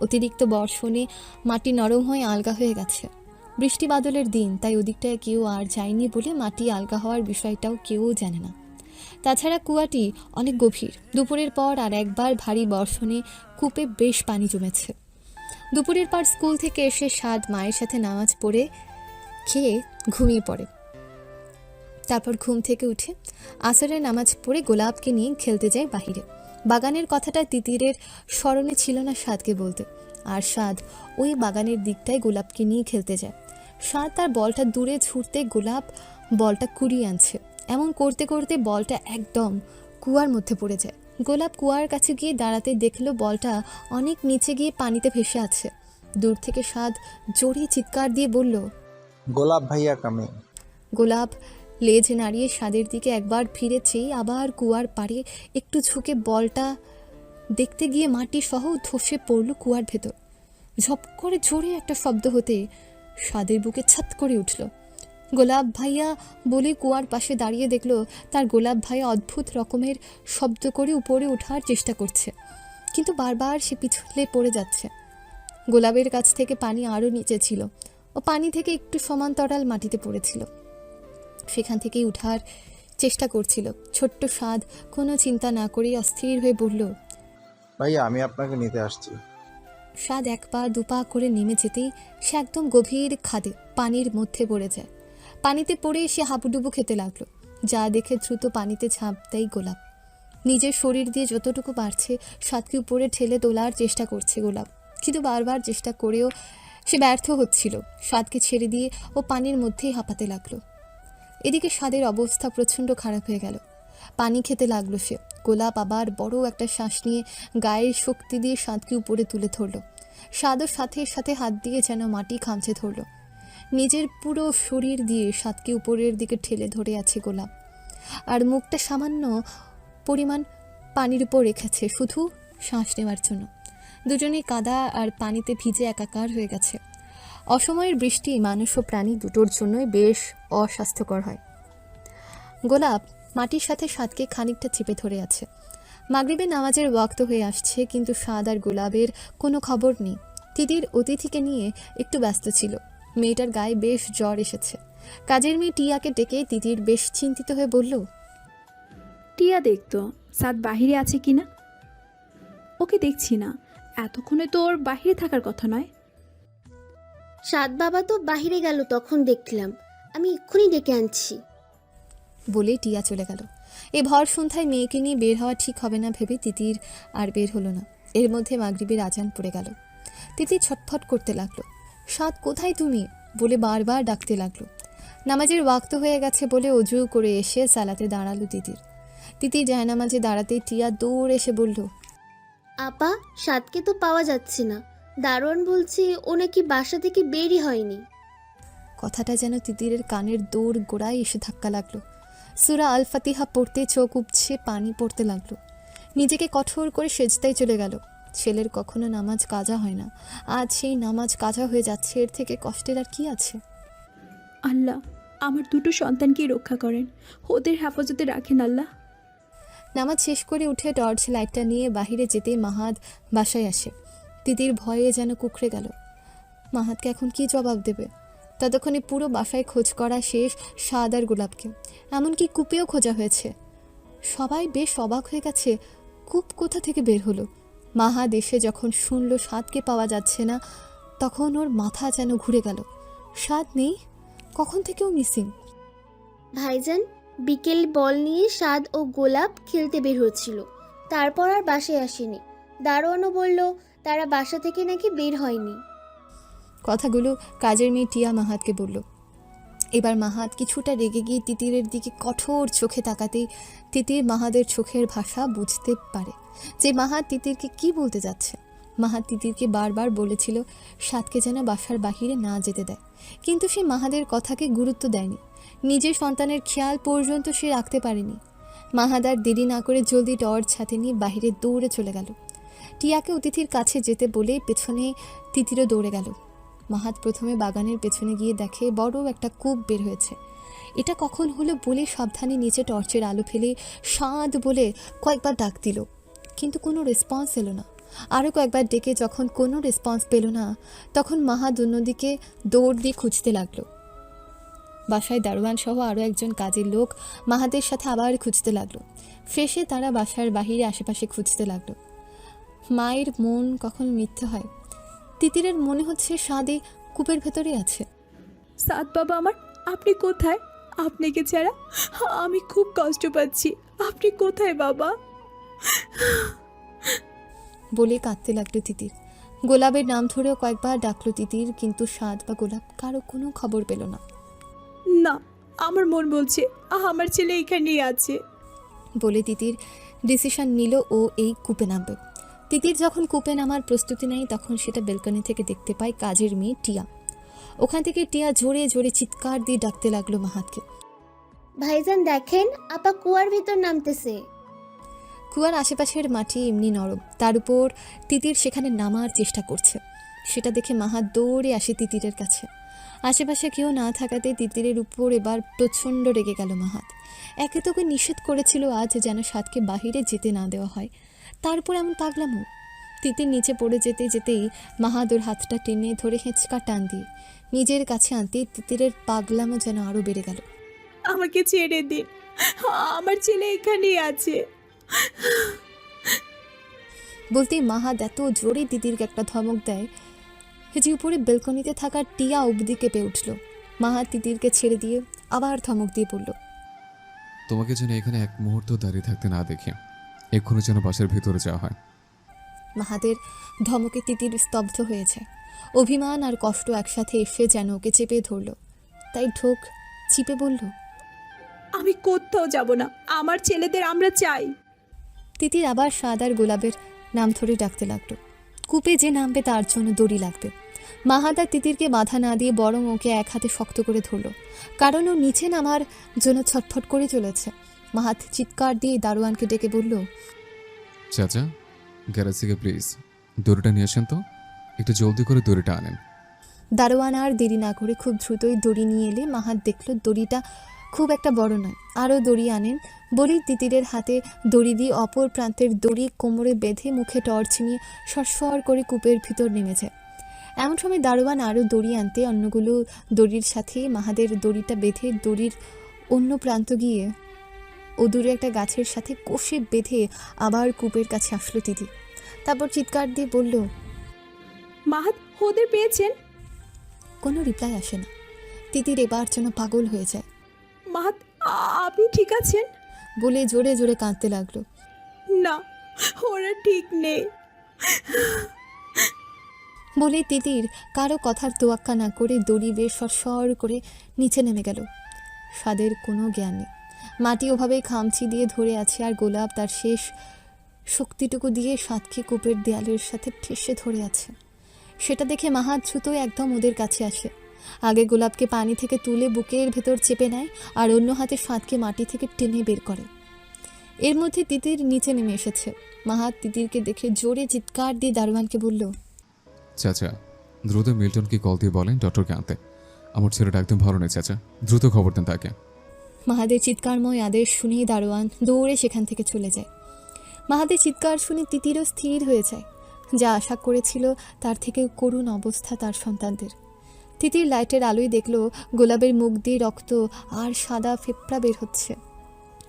অতিরিক্ত বর্ষণে মাটি নরম হয়ে আলগা হয়ে গেছে। বৃষ্টি বাদলের দিন, তাই ওদিকটায় কেউ আর যায়নি বলে মাটি আলগা হওয়ার বিষয়টাও কেউ জানে না। তাছাড়া কুয়াটি অনেক গভীর। দুপুরের পর আর একবার ভারী বর্ষণে কূপে বেশ পানি জমেছে। দুপুরের পর স্কুল থেকে এসে সাদ মায়ের সাথে নামাজ পড়ে খেয়ে ঘুমিয়ে পড়ে। তারপর ঘুম থেকে উঠে আসরের নামাজ পড়ে গোলাপকে নিয়ে খেলতে যায় বাহিরে। বাগানের কথাটা তিতিরের স্মরণে ছিল না সাদকে বলতে, আর সাদ ওই বাগানের দিকটায় গোলাপকে নিয়ে খেলতে যায়। সাদ তার বলটা দূরে ছুটতে গোলাপ বলটা কুড়িয়ে আনছে। এমন করতে করতে বলটা একদম কুয়ার মধ্যে পড়ে যায়। গোলাপ কুয়ার কাছে গিয়ে দাঁড়াতে দেখলো বলটা অনেক নিচে গিয়ে পানিতে ভেসে আছে। দূর থেকে সাদ জোরে চিৎকার দিয়ে বলল, গোলাপ ভাইয়া কামিং। গোলাপ লেজ নাড়িয়ে সাদের দিকে একবার ফিরে চেয়ে আবার কুয়ার পাড়ে একটু ঝুঁকে বলটা দেখতে গিয়ে মাটি সহ ধসে পড়ল কুয়ার ভেতর। ঝপ করে জোরে একটা শব্দ হতে সাদের বুকে ছাত করে উঠল। গোলাপ ভাইয়া বলে কুয়ার পাশে দাঁড়িয়ে দেখলো তার গোলাপ ভাইয়া অদ্ভুত রকমের শব্দ করে উপরে ওঠার চেষ্টা করছে, কিন্তু বারবার সে পিছলে পড়ে যাচ্ছে। গোলাপের কাছ থেকে পানি আরও নিচে ছিল ও পানি থেকে একটু সমান্তরাল মাটিতে পড়েছিল। সেখান থেকেই উঠার চেষ্টা করছিল। ছোট্ট সাদ কোনো চিন্তা না করেই অস্থির হয়ে বলল, ভাইয়া আমি আপনাকে নিতে আসছি। সাদ এক পা দুপা করে নেমে যেতেই সে একদম গভীর খাদে পানির মধ্যে পড়ে যায়। পানিতে পড়ে সে হাবুডুবু খেতে লাগলো, যা দেখে দ্রুত পানিতে ঝাঁপ দেয় গোলাপ। নিজের শরীর দিয়ে যতটুকু পারছে সাদকে উপরে ঠেলে তোলার চেষ্টা করছে গোলাপ, কিন্তু বারবার চেষ্টা করেও সে ব্যর্থ হচ্ছিল। সাদকে ছেড়ে দিয়ে ও পানির মধ্যেই হাঁপাতে লাগলো। এদিকে সাদের অবস্থা প্রচণ্ড খারাপ হয়ে গেল। পানি খেতে লাগলো সে। গোলাপ আবার বড় একটা শ্বাস নিয়ে গায়ের শক্তি দিয়ে সাদকে উপরে তুলে ধরল। সাদও সাথে সাথে হাত দিয়ে যেন মাটি খামচে ধরল। নিজের পুরো শরীর দিয়ে সাদকে উপরের দিকে ঠেলে ধরে আছে গোলাপ, আর মুখটা সামান্য পরিমাণ পানির উপর রেখেছে শুধু শ্বাস নেওয়ার জন্য। দুজনেই কাদা আর পানিতে ভিজে একাকার হয়ে গেছে। অসময়ের বৃষ্টি মানুষ ও প্রাণী দুটোর জন্যই বেশ অস্বাস্থ্যকর হয়। গোলাপ মাটির সাথে সাদকে খানিকটা চেপে ধরে আছে। মাগরিবের নামাজের ওয়াক্ত হয়ে আসছে, কিন্তু সাদ আর গোলাপের কোনো খবর নেই। তিতির অতিথিকে নিয়ে একটু ব্যস্ত ছিল। মেয়েটার গায়ে বেশ জ্বর এসেছে। কাজের মেয়ে টিয়াকে ডেকে তিতির বেশ চিন্তিত হয়ে বলল, টিয়া দেখতো সাদ বাহিরে আছে কিনা। ওকে দেখছি না, এতক্ষণে তো ওর বাহিরে থাকার কথা নয়। সাত বাবা তো বাহিরে গেল, তখন দেখলাম, আমি এক্ষুনি ডেকে আনছি। বলে টিয়া চলে গেল। এই ভর সন্ধ্যায় মেয়েকে নিয়ে বের হওয়া ঠিক হবে না ভেবে তিতির আর বের হলো না। এর মধ্যে মাগরিবের আজান পড়ে গেল। তিতির ছটফট করতে লাগলো। সাদ কোথায় তুমি বলে বারবার ডাকতে লাগলো। নামাজের ওয়াক্ত হয়ে গেছে বলে অজু করে এসে সালাতে দাঁড়ালো তিতির। তিতির জায়নামাজে দাঁড়াতেই টিয়া দৌড় এসে বলল, আপা, সাতকে তো পাওয়া যাচ্ছে না, দারোয়ান বলছে ও নাকি বাসা থেকে বেরই হয়নি। কথাটা যেন তিতিরের কানের দৌড় গোড়ায় এসে ধাক্কা লাগলো। সূরা আল ফাতিহা পড়তে চোখ উপছে পানি পড়তে লাগলো। নিজেকে কঠোর করে সেজদায় চলে গেল। ছেলের কখনো নামাজ কাজা হয় না, আজ সেই নামাজ কাজা হয়ে যাচ্ছে। এর থেকে কষ্টের আর কি আছে? আল্লাহ আমার দুটো সন্তানকে রক্ষা করেন, ওদের হেফাজতে রাখেন আল্লাহ। নামাজ শেষ করে উঠে টর্চ লাইটটা নিয়ে বাহিরে যেতেই মাহাদ বাসায় আসে। তিতির ভয়ে যেন কুঁকড়ে গেল। মাহাদকে এখন কি জবাব দেবে? ততক্ষণে পুরো বাসায় খোঁজ করা শেষ সাদ আর গোলাপকে, এমনকি কূপেও খোঁজা হয়েছে। সবাই বেশ অবাক হয়ে গেছে, কূপ কোথা থেকে বের হলো। মাহাদ এসে যখন শুনল সাদকে পাওয়া যাচ্ছে না, তখন ওর মাথা যেন ঘুরে গেল। সাদ নেই, কখন থেকেও মিসিং। ভাইজান, বিকেল বল নিয়ে সাদ ও গোলাপ খেলতে বের হচ্ছিল, তারপর আর বাসায় আসেনি। দারোয়ানও বলল তারা বাসা থেকে নাকি বের হয়নি। কথাগুলো কাজের মেয়ে টিয়া মাহাদকে বলল। এবার মাহাদ কিছুটা রেগে গিয়ে তিতিরের দিকে কঠোর চোখে তাকাতেই তিতির মাহাদের চোখের ভাষা বুঝতে পারে যে মাহাদ তিতিরকে কি বলতে যাচ্ছে। মাহাদ তিতিরকে বারবার বলেছিল সাদকে যেন বাসার বাহিরে না যেতে দেয়, কিন্তু সে মাহাদের কথাকে গুরুত্ব দেয়নি। নিজের সন্তানের খেয়াল পর্যন্ত সে রাখতে পারেনি। মাহাদ আর দেরি না করে জলদি টর্চ হাতে নিয়ে বাহিরে দৌড়ে চলে গেল। টিয়াকে অতিথির কাছে যেতে বলে পেছনে তিতিরও দৌড়ে গেল। মাহাদ প্রথমে বাগানের পেছনে গিয়ে দেখে বড় একটা কূপ বের হয়েছে। এটা কখন হলো বলে সাবধানে নিচে টর্চের আলো ফেলে সাদ বলে কয়েকবার ডাক দিল, কিন্তু কোনো রেসপন্স এলো না। আরও কয়েকবার ডেকে যখন কোনো রেসপন্স পেল না, তখন মাহাদ অন্যদিকে দৌড় দিয়ে খুঁজতে লাগলো। বাসায় দারোয়ান সহ আরও একজন কাজের লোক মাহাদের সাথে আবার খুঁজতে লাগলো। শেষে তারা বাসার বাহিরে আশেপাশে খুঁজতে লাগলো। মায়ের মন কখন মিথ্যে হয়। তিতিরের মনে হচ্ছে সাদে কূপের ভেতরে আছে। সাদ বাবা আমার, আপনি কোথায়? আপনাকে ছাড়া আমি খুব কষ্ট পাচ্ছি। আপনি কোথায় বাবা? বলে কাঁদতে লাগলো তিতির। গোলাপের নাম ধরেও কয়েকবার ডাকলো তিতির, কিন্তু সাদ বা গোলাপ কারো কোনো খবর পেল না। না, আমার মন বলছে আমার ছেলে এখানেই আছে। বলে তিতির ডিসিশন নিল ও এই কূপে নামবে। তিতির যখন কূপে নামার প্রস্তুতি নেয় তখন সেটা বেলকনি থেকে দেখতে পায় কাজের মেয়ে টিয়া। ওখান থেকে টিয়া জোরে জোরে চিৎকার দিয়ে ডাকতে লাগলো মাহাতকে। ভাইজান দেখেন, আপা কুয়ার ভিতর নামতেছে। কুয়ার আশেপাশের মাটি এমনি নরম, তার উপর তিতির সেখানে নামার চেষ্টা করছে। সেটা দেখে মাহাত দৌড়ে আসে তিতিরের কাছে। আশেপাশে কেউ না থাকাতে তিতিরের উপর এবার প্রচণ্ড রেগে গেল মাহাত। একে তোকে নিষেধ করেছিল আজ যেন সাদকে বাহিরে যেতে না দেওয়া হয়, তারপর এমন পাগলামো। তিতির নিচে পড়ে যেতে যেতেই মাহাত ওর হাতটা টেনে ধরে হেঁচকা টান দিয়ে নিজের কাছে আনতে তিতিরের পাগলামো যেন আরও বেড়ে গেল। আমাকে ছেড়ে দিন, আমার ছেলে এখানেই আছে। বলতেই মাহাত এত জোরে তিতিরকে একটা ধমক দেয় যে উপরে বেলকনিতে থাকা টিয়া অবধি কেঁপে উঠল। মাহাত তিতিরকে ছেড়ে দিয়ে আবার ধমক দিয়ে পড়ল। তোমাকে যেন এখানে এক মুহূর্ত দাঁড়িয়ে থাকতে না দেখে এক্ষুনি যেন বাসার ভিতরে যাওয়া হয়। মাহাতের ধমকে তিতির স্তব্ধ হয়ে যায়। অভিমান আর কষ্ট একসাথে এসে যেন ওকে চেপে ধরল। তাই ঢোক চিপে বলল, আমি কোথাও যাব না, আমার ছেলেদের আমরা চাই। তিতির আবার সাদ আর গোলাপের নাম ধরে ডাকতে লাগলো। কূপে যে নামবে তার জন্য দড়ি লাগবে। মাহাত আর তিতিরকে বাধা না দিয়ে বরং ওকে এক হাতে শক্ত করে ধরল, কারণ ও নিচে নামার জন্য ছটফট করে চলেছে। মাহাত চিৎকার দিয়ে দারোয়ানকে ডেকে বলল, চাচা, গ্যারেজ থেকে প্লিজ দড়িটা নিয়ে আসেন তো, একটু জলদি করে দড়িটা আনেন। দারোয়ান আর দেরি না করে খুব দ্রুতই দড়ি নিয়ে এলে মাহাত দেখল দড়িটা খুব একটা বড় নয়। আরও দড়ি আনেন বলেই তিতিরের হাতে দড়ি দিয়ে অপর প্রান্তের দড়ি কোমরে বেঁধে মুখে টর্চ নিয়ে সরসর করে কূপের ভিতর নেমে যায়। এমন সময় দারোয়ান আরও দড়ি আনতে অন্যগুলো দড়ির সাথে মাহাদের দড়িটা বেঁধে দড়ির অন্য প্রান্ত গিয়ে দূরে একটা গাছের সাথে কষে বেঁধে আবার কূপের কাছে আসলো তিতির। তারপর চিৎকার দিয়ে বলল, মাহাত, ওদের পেয়েছেন? কোনো রিপ্লাই আসে না। তিতির এবার যেন পাগল হয়ে যায়। মাহাত, আপনি ঠিক আছেন? বলে জোরে জোরে কাঁদতে লাগলো। না, ওরা ঠিক নেই। বলে তিতির কারো কথার তোয়াক্কা না করে দড়ি বেশ সরসর করে নিচে নেমে গেল। সাদের কোনো জ্ঞান নেই, মাটি ওভাবে খামচি দিয়ে ধরে আছে, আর গোলাপ তার শেষ শক্তিটুকু দিয়ে সাদকে কূপের দেয়ালের সাথে ঠেসে ধরে আছে। সেটা দেখে মাহাত দ্রুতই একদম ওদের কাছে আসে। আগে গোলাপকে পানি থেকে তুলে বুকের ভেতর চেপে নেয়, আর অন্য হাতে সাদকে মাটি থেকে টেনে বের করে। এর মধ্যে তিতির নিচে নেমে এসেছে। মাহাত তিতিরকে দেখে জোরে চিৎকার দিয়ে দারোয়ানকে বলল, চাচা, দ্রুত মিল্টনকে কল দিয়ে বলেন ডক্টরকে আনতে। আমার ছেলেটা একদম ভালো নেই চাচা, দ্রুত খবর দেন তাকে। মাহাদের চিৎকারময় আদেশ শুনেই দারোয়ান দৌড়ে সেখান থেকে চলে যায়। মাহাদের চিৎকার শুনে তিতিরও স্থির হয়ে যায়। যা আশা করেছিল তার থেকে করুণ অবস্থা তার সন্তানদের। তিতির লাইটের আলোয় দেখল গোলাপের মুখ দিয়ে রক্ত আর সাদা ফেপড়া বের হচ্ছে।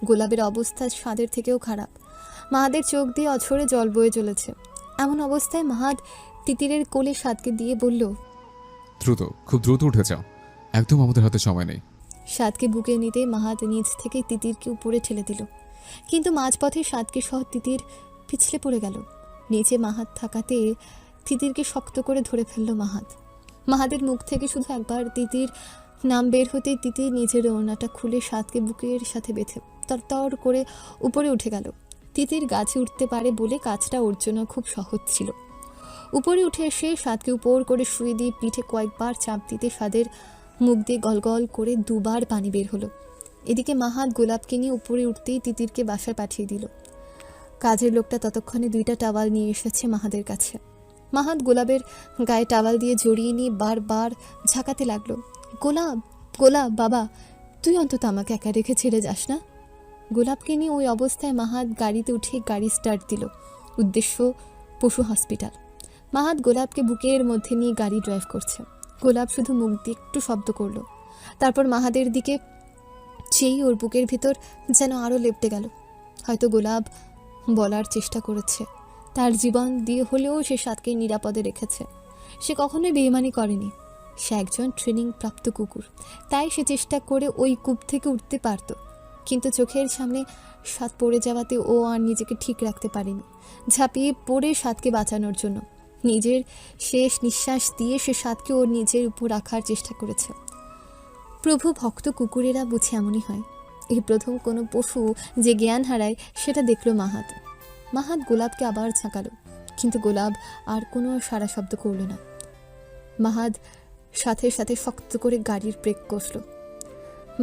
গোলাপের অবস্থা সাদের থেকেও খারাপ। মাহাদের চোখ দিয়ে অঝরে জল বয়ে চলেছে। এমন অবস্থায় মাহাদ তিতিরের কোলে সাদকে দিয়ে বলল, দ্রুত, খুব দ্রুত উঠে যাও, একদম আমাদের হাতে সময় নেই। সাদকে বুকে নিতে মাহাদ নিচ থেকে তিতিরকে উপরে ঠেলে দিল, কিন্তু মাঝপথে সাদকে সহ তিতির পিছলে পড়ে গেল। নিচে মাহাদ থাকাতে তিতিরকে শক্ত করে ধরে ফেলল মাহাদ। মাহাদের মুখ থেকে শুধু একবার তিতির নাম বের হতেই তিতির নিজের ওড়নাটা খুলে সাদকে বুকের সাথে বেঁধে তরতর করে উপরে উঠে গেল। তিতির গাছে উঠতে পারে বলে কাজটা ওর জন্য খুব সহজ ছিল। উপরে উঠে এসে সাদকে উপর করে শুয়ে দিয়ে পিঠে কয়েকবার চাপ দিতে সাদের মুখ দিয়ে গলগল করে দুবার পানি বের হলো। এদিকে মাহাদ গোলাপকে নিয়ে উপরে উঠতেই তিতিরকে বাসায় পাঠিয়ে দিল। কাজের লোকটা ততক্ষণে 2টা টাওয়াল নিয়ে এসেছে মাহাদের কাছে। মাহাদ গোলাপের গায়ে টাওয়াল দিয়ে জড়িয়ে নিয়ে বারবার ঝাঁকাতে লাগলো, গোলাপ, গোলাপ বাবা, তুই অন্তত আমাকে একা রেখে ছেড়ে যাস না। গোলাপকে নিয়ে ওই অবস্থায় মাহাদ গাড়িতে উঠে গাড়ি স্টার্ট দিল। উদ্দেশ্য পশু হসপিটাল। মাহাদ গোলাপকে বুকের মধ্যে নিয়ে গাড়ি ড্রাইভ করছে। গোলাপ শুধু মুখ দিয়ে একটু শব্দ করলো। তারপর মাহাদের দিকে চেয়েই ওর বুকের ভিতর যেন আরও লেপ্টে গেল। হয়তো গোলাপ বলার চেষ্টা করেছে, তার জীবন দিয়ে হলেও সে সাদকে নিরাপদে রেখেছে। সে কখনোই বেইমানি করেনি, সে একজন ট্রেনিং প্রাপ্ত কুকুর, তাই সে চেষ্টা করে ওই কূপ থেকে উঠতে পারত। কিন্তু চোখের সামনে সাদ পড়ে যাওয়াতে ও আর নিজেকে ঠিক রাখতে পারেনি। ঝাঁপিয়ে পড়ে সাদকে বাঁচানোর জন্য নিজের শেষ নিঃশ্বাস দিয়ে সে সাদকে ওর নিজের উপর রাখার চেষ্টা করেছে। প্রভু ভক্ত কুকুরেরা বুঝে এমনই হয়। এই প্রথম কোনো পশু যে জ্ঞান হারায় সেটা দেখল মাহাত। মাহাত গোলাপকে আবার ঝাঁকালো, কিন্তু গোলাপ আর কোনো সারা শব্দ করল না। মাহাত সাথে সাথে শক্ত করে গাড়ির ব্রেক কষল।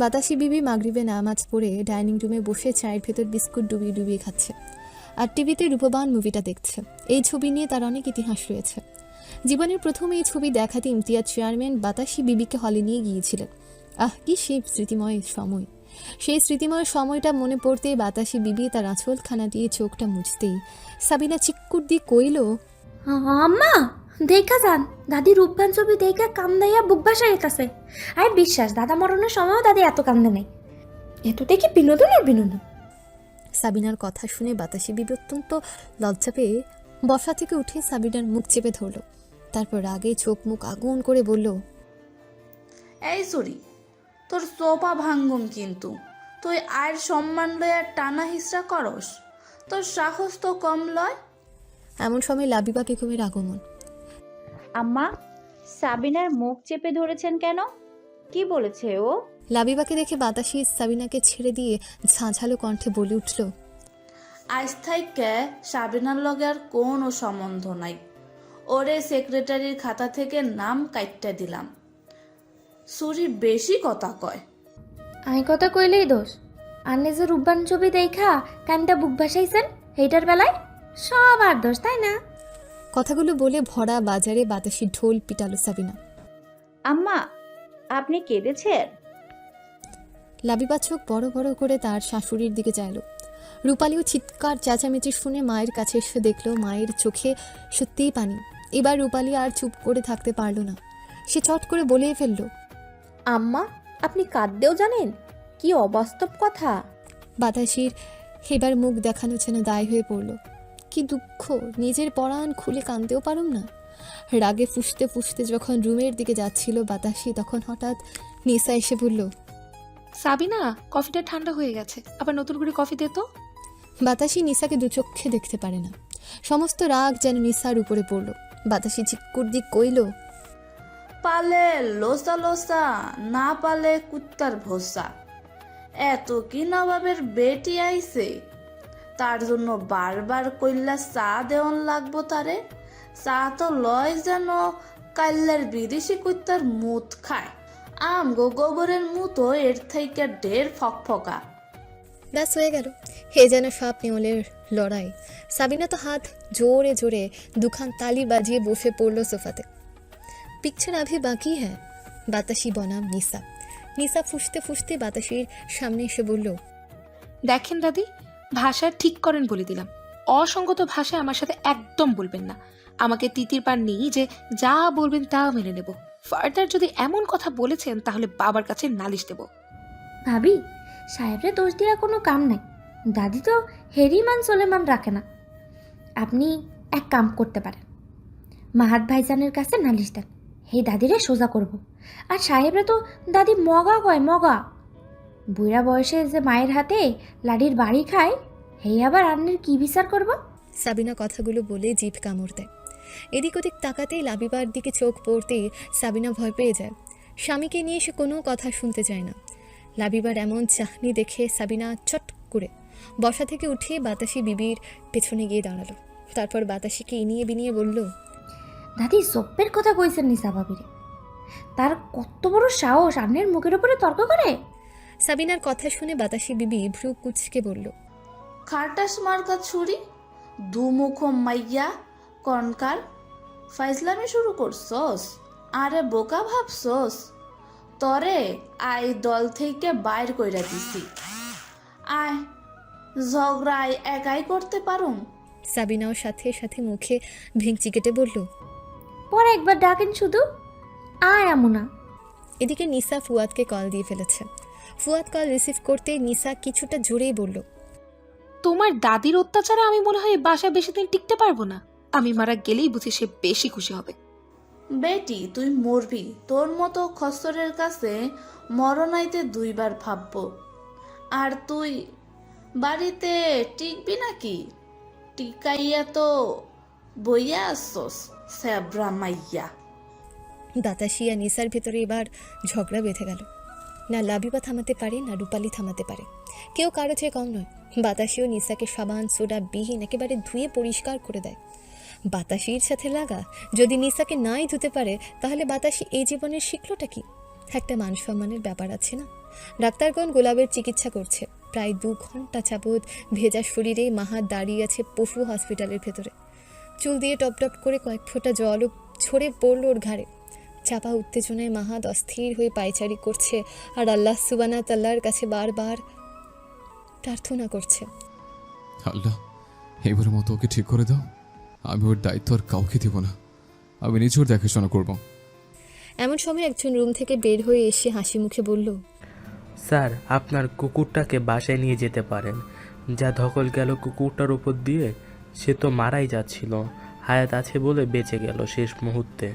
বাতাসি বিবি মাগরিবে নামাজ পড়ে ডাইনিং রুমে বসে চায়ের ভেতর বিস্কুট ডুবিয়ে ডুবিয়ে খাচ্ছে আর টিভিতে রূপবান মুভিটা দেখছে। এই ছবি নিয়ে তার অনেক ইতিহাস রয়েছে। জীবনের প্রথম এই ছবি দেখাতে ইমতিয়াজ চেয়ারম্যান বাতাসি বিবিকে হলে নিয়ে গিয়েছিলেন। কি সেই স্মৃতিময় সময়! সেই স্মৃতিময় সময়টা মনে পড়তেই বাতাসি বিবি তার আঁচলখানা দিয়ে চোখটা মুছতেই সাবিনা চিক্কুর দিয়ে কইল, আম্মা দেখা যান, দাদি রূপবান ছবি দেখা কান্দাইয়া বুক ভাসা যেতেছে। আর বিশ্বাস দাদা মরণের সময়ও দাদি এত কান্দে নাই। এত দেখি বিনোদন আর বিনোদন। সাবিনার কথা শুনে বাতাসি বিবি অত্যন্ত লজ্জা পেয়ে বসা থেকে উঠে সাবিনার মুখ চেপে ধরল। তারপর রাগে চোখ মুখ আগুন করে বলল, এই সরি, তোর সোপা ভাঙ্গুম কিন্তু। তুই আয়ের সম্মান লয়া টানা হিসরা করস, তোর সাহস তো কম লয়। এমন সময় লাবিবা বেগমের আগমন। আম্মা, সাবিনার মুখ চেপে ধরেছেন কেন? কি বলেছে ও? লাবিবাকে দেখে বাতাসি সাবিনাকে ছেড়ে দিয়ে ঝাঁঝালো কণ্ঠে বলে উঠল, আজ থেকে সাবিনার লগে আর কোনো সম্বন্ধ নাই। ওরে সেক্রেটারির খাতা থেকে নাম কাইটটা দিলাম। সুরি বেশি কথা কয়। আমি কথা কইলেই দোষ। আর নিজের রূপবান ছবি দেখা কানটা বুক ভাসাইছেন, এইটার বেলায় সব আর দোষ, তাই না? কথাগুলো বলে ভরা বাজারে বাতাসি ঢোল পিটালো সাবিনা। আম্মা, আপনি কেঁদেছেন? লাবিবা চোখ বড় বড় করে তার শাশুড়ির দিকে চাইল। রূপালীও চিৎকার চেঁচামেচি শুনে মায়ের কাছে এসে দেখল মায়ের চোখে সত্যিই পানি। এবার রূপালী আর চুপ করে থাকতে পারল না, সে চট করে বলেই ফেলল, আম্মা আপনি কাঁদতেও জানেন? কি অবাস্তব কথা! বাতাসির এবার মুখ দেখানো যেন দায় হয়ে পড়ল। কি দুঃখ, নিজের পরাণ খুলে কাঁদতেও পারুম না। রাগে ফুঁসতে ফুঁসতে যখন রুমের দিকে যাচ্ছিল বাতাসি, তখন হঠাৎ নিসা এসে বলল, সাবিনা, কফিটা ঠান্ডা হয়ে গেছে, আবার নতুন করে কফি দে তো। বাতাসি নিসাকে দু চোখে দেখতে পারে না, সমস্ত রাগ যেন নিসার উপরে পড়ল। বাতাসি চিক্কুর দিক কইল, পালে লোসা লোসা, না পালে কুত্তার ভোসা। এত কি নবাবের বেটি আইছে, তার জন্য বারবার কইলা চা দেওয়ান লাগবো তারে। চা তো লয় যেন কাল্লার বিদেশি কুত্তার মুত খায়। আমগো গোবরের মুতো এর থেকে ঢের ফকফকা। ব্যাস হয়ে গেল। হে যেন সাপ নেওয়ালের লড়াই। সাবিনা তো হাত জোরে জোরে দুখান তালি বাজিয়ে বসে পড়ল সোফাতে। পিকচার আভি বাকি হ্যাঁ। বাতাসি বনাম নিসা। নিসা ফুসতে ফুসতে বাতাসির সামনে এসে বলল, দেখেন দাদি, ভাষা ঠিক করেন বলে দিলাম। অসঙ্গত ভাষায় আমার সাথে একদম বলবেন না। আমাকে তিতির পার নেই যে যা বলবেন তা মেনে নেব। ফার্দার যদি এমন কথা বলেছেন তাহলে বাবার কাছে নালিশ দেব। ভাবি, সাহেবরে দোষ দেওয়া কোনো কাম নাই। দাদি তো হেরিমান সোলেমান রাখে না। আপনি এক কাম করতে পারেন, মাহাত ভাইজানের কাছে নালিশ দেন। হে দাদিরে সোজা করব। আর সাহেবরা তো দাদি মগা কয়, মগা। বুড়া বয়সে যে মায়ের হাতে লাডির বাড়ি খায়, হেই আবার আন্নের কি বিচার করব? সাবিনা কথাগুলো বলে জিভ কামড় দেয়। এদিক ওদিক তাকাতেই লাবিবার দিকে চোখ পড়তেই সাবিনা ভয় পেয়ে যায়। স্বামীকে নিয়ে সে কোনো কথা শুনতে চায় না। লাবিবার এমন চাহনি দেখে সাবিনা চট করে বসা থেকে উঠে বাতাসি বিবির পেছনে গিয়ে দাঁড়ালো। তারপর বাতাসিকে ইনিয়ে বিনিয়ে বলল, দাদি জব্বের কথা কইছেন নিসা ভাবিরে। তার কত বড় সাহস আন্নের মুখের উপরে তর্ক করে। সাবিনার কথা শুনে বাতাসি বিবি ভ্রু কুচকে বলল, খাটাস মার্কা ছুরি, দুমুখ মাইয়া কনকার, ফাইজলামি শুরু করছস? আরে বোকা ভাবছস? তরে আই দল থেকে বাইর কইরা দিছি। আয় ঝগড়াই একাই করতে পারুম। সাবিনাও সাথে সাথে মুখে ভেঙচি কেটে বলল, পরে একবার ডাকেন শুধু, আয় আমুনা। এদিকে নিসা ফুয়াদকে কল দিয়ে ফেলেছে। ফুয়াদ কল রিসিভ করতে নিসা কিছুটা জোরেই বলল, তোমার দাদির অত্যাচারে আমি মনে হয় বাসায় বেশি দিন টিকতে পারবো না। আমি মারা গেলেই বুঝি সে বেশি খুশি হবে। বেটি তুই মরবি, তোর মতো খসরের কাছে মরণাইতে 2 বার ভাববো। আর তুই বাড়িতে টিকবি নাকি? টিকাইয়া তো বইয়া আসছস স্যাবরা মাইয়া। বাতাসি আর নিসার ভেতরে এবার ঝগড়া বেঁধে গেল। না লাবিবা থামাতে পারে, না রূপালি থামাতে পারে। কেউ কারো চেয়ে কম নয়। বাতাসিও নিসাকে সাবান সোডা বিহীন একেবারে ধুয়ে পরিষ্কার করে দেয়। বাতাসির সাথে লাগা, যদি নিসাকে নাই ধুতে পারে তাহলে বাতাসি এই জীবনের শিখলোটা কি? একটা মান সম্মানের ব্যাপার আছে না? ডাক্তারগণ গোলাপের চিকিৎসা করছে। প্রায় 2 ঘন্টা যাবৎ ভেজা শরীরে মাহাত দাঁড়িয়ে আছে পশু হসপিটালের ভেতরে। চুল দিয়ে টপ টপ করে কয়েক ফোঁটা জলও ছড়ে পড়ল ওর ঘাড়ে। চাপা উত্তেজনায় মাহাত অস্থির হয়ে পায়চারি করছে আর আল্লাহ সুবহানাহু ওয়া তাআলার কাছে বারবার প্রার্থনা করছে, আল্লাহ এবারের মতো ওকে ঠিক করে দাও। আমি ওর দায়িত্ব আর কাউকে দেব না, আমি নিজে ওর দেখাশোনা করব। এমন সময় একজন রুম থেকে বের হয়ে এসে হাসি মুখে বলল, স্যার, আপনার কুকুরটাকে বাসায় নিয়ে যেতে পারেন। যা ধকল গেল কুকুরটার উপর দিয়ে, সে তো মারাই যাচ্ছিল, হায়াত আছে বলে বেঁচে গেল শেষ মুহূর্তে।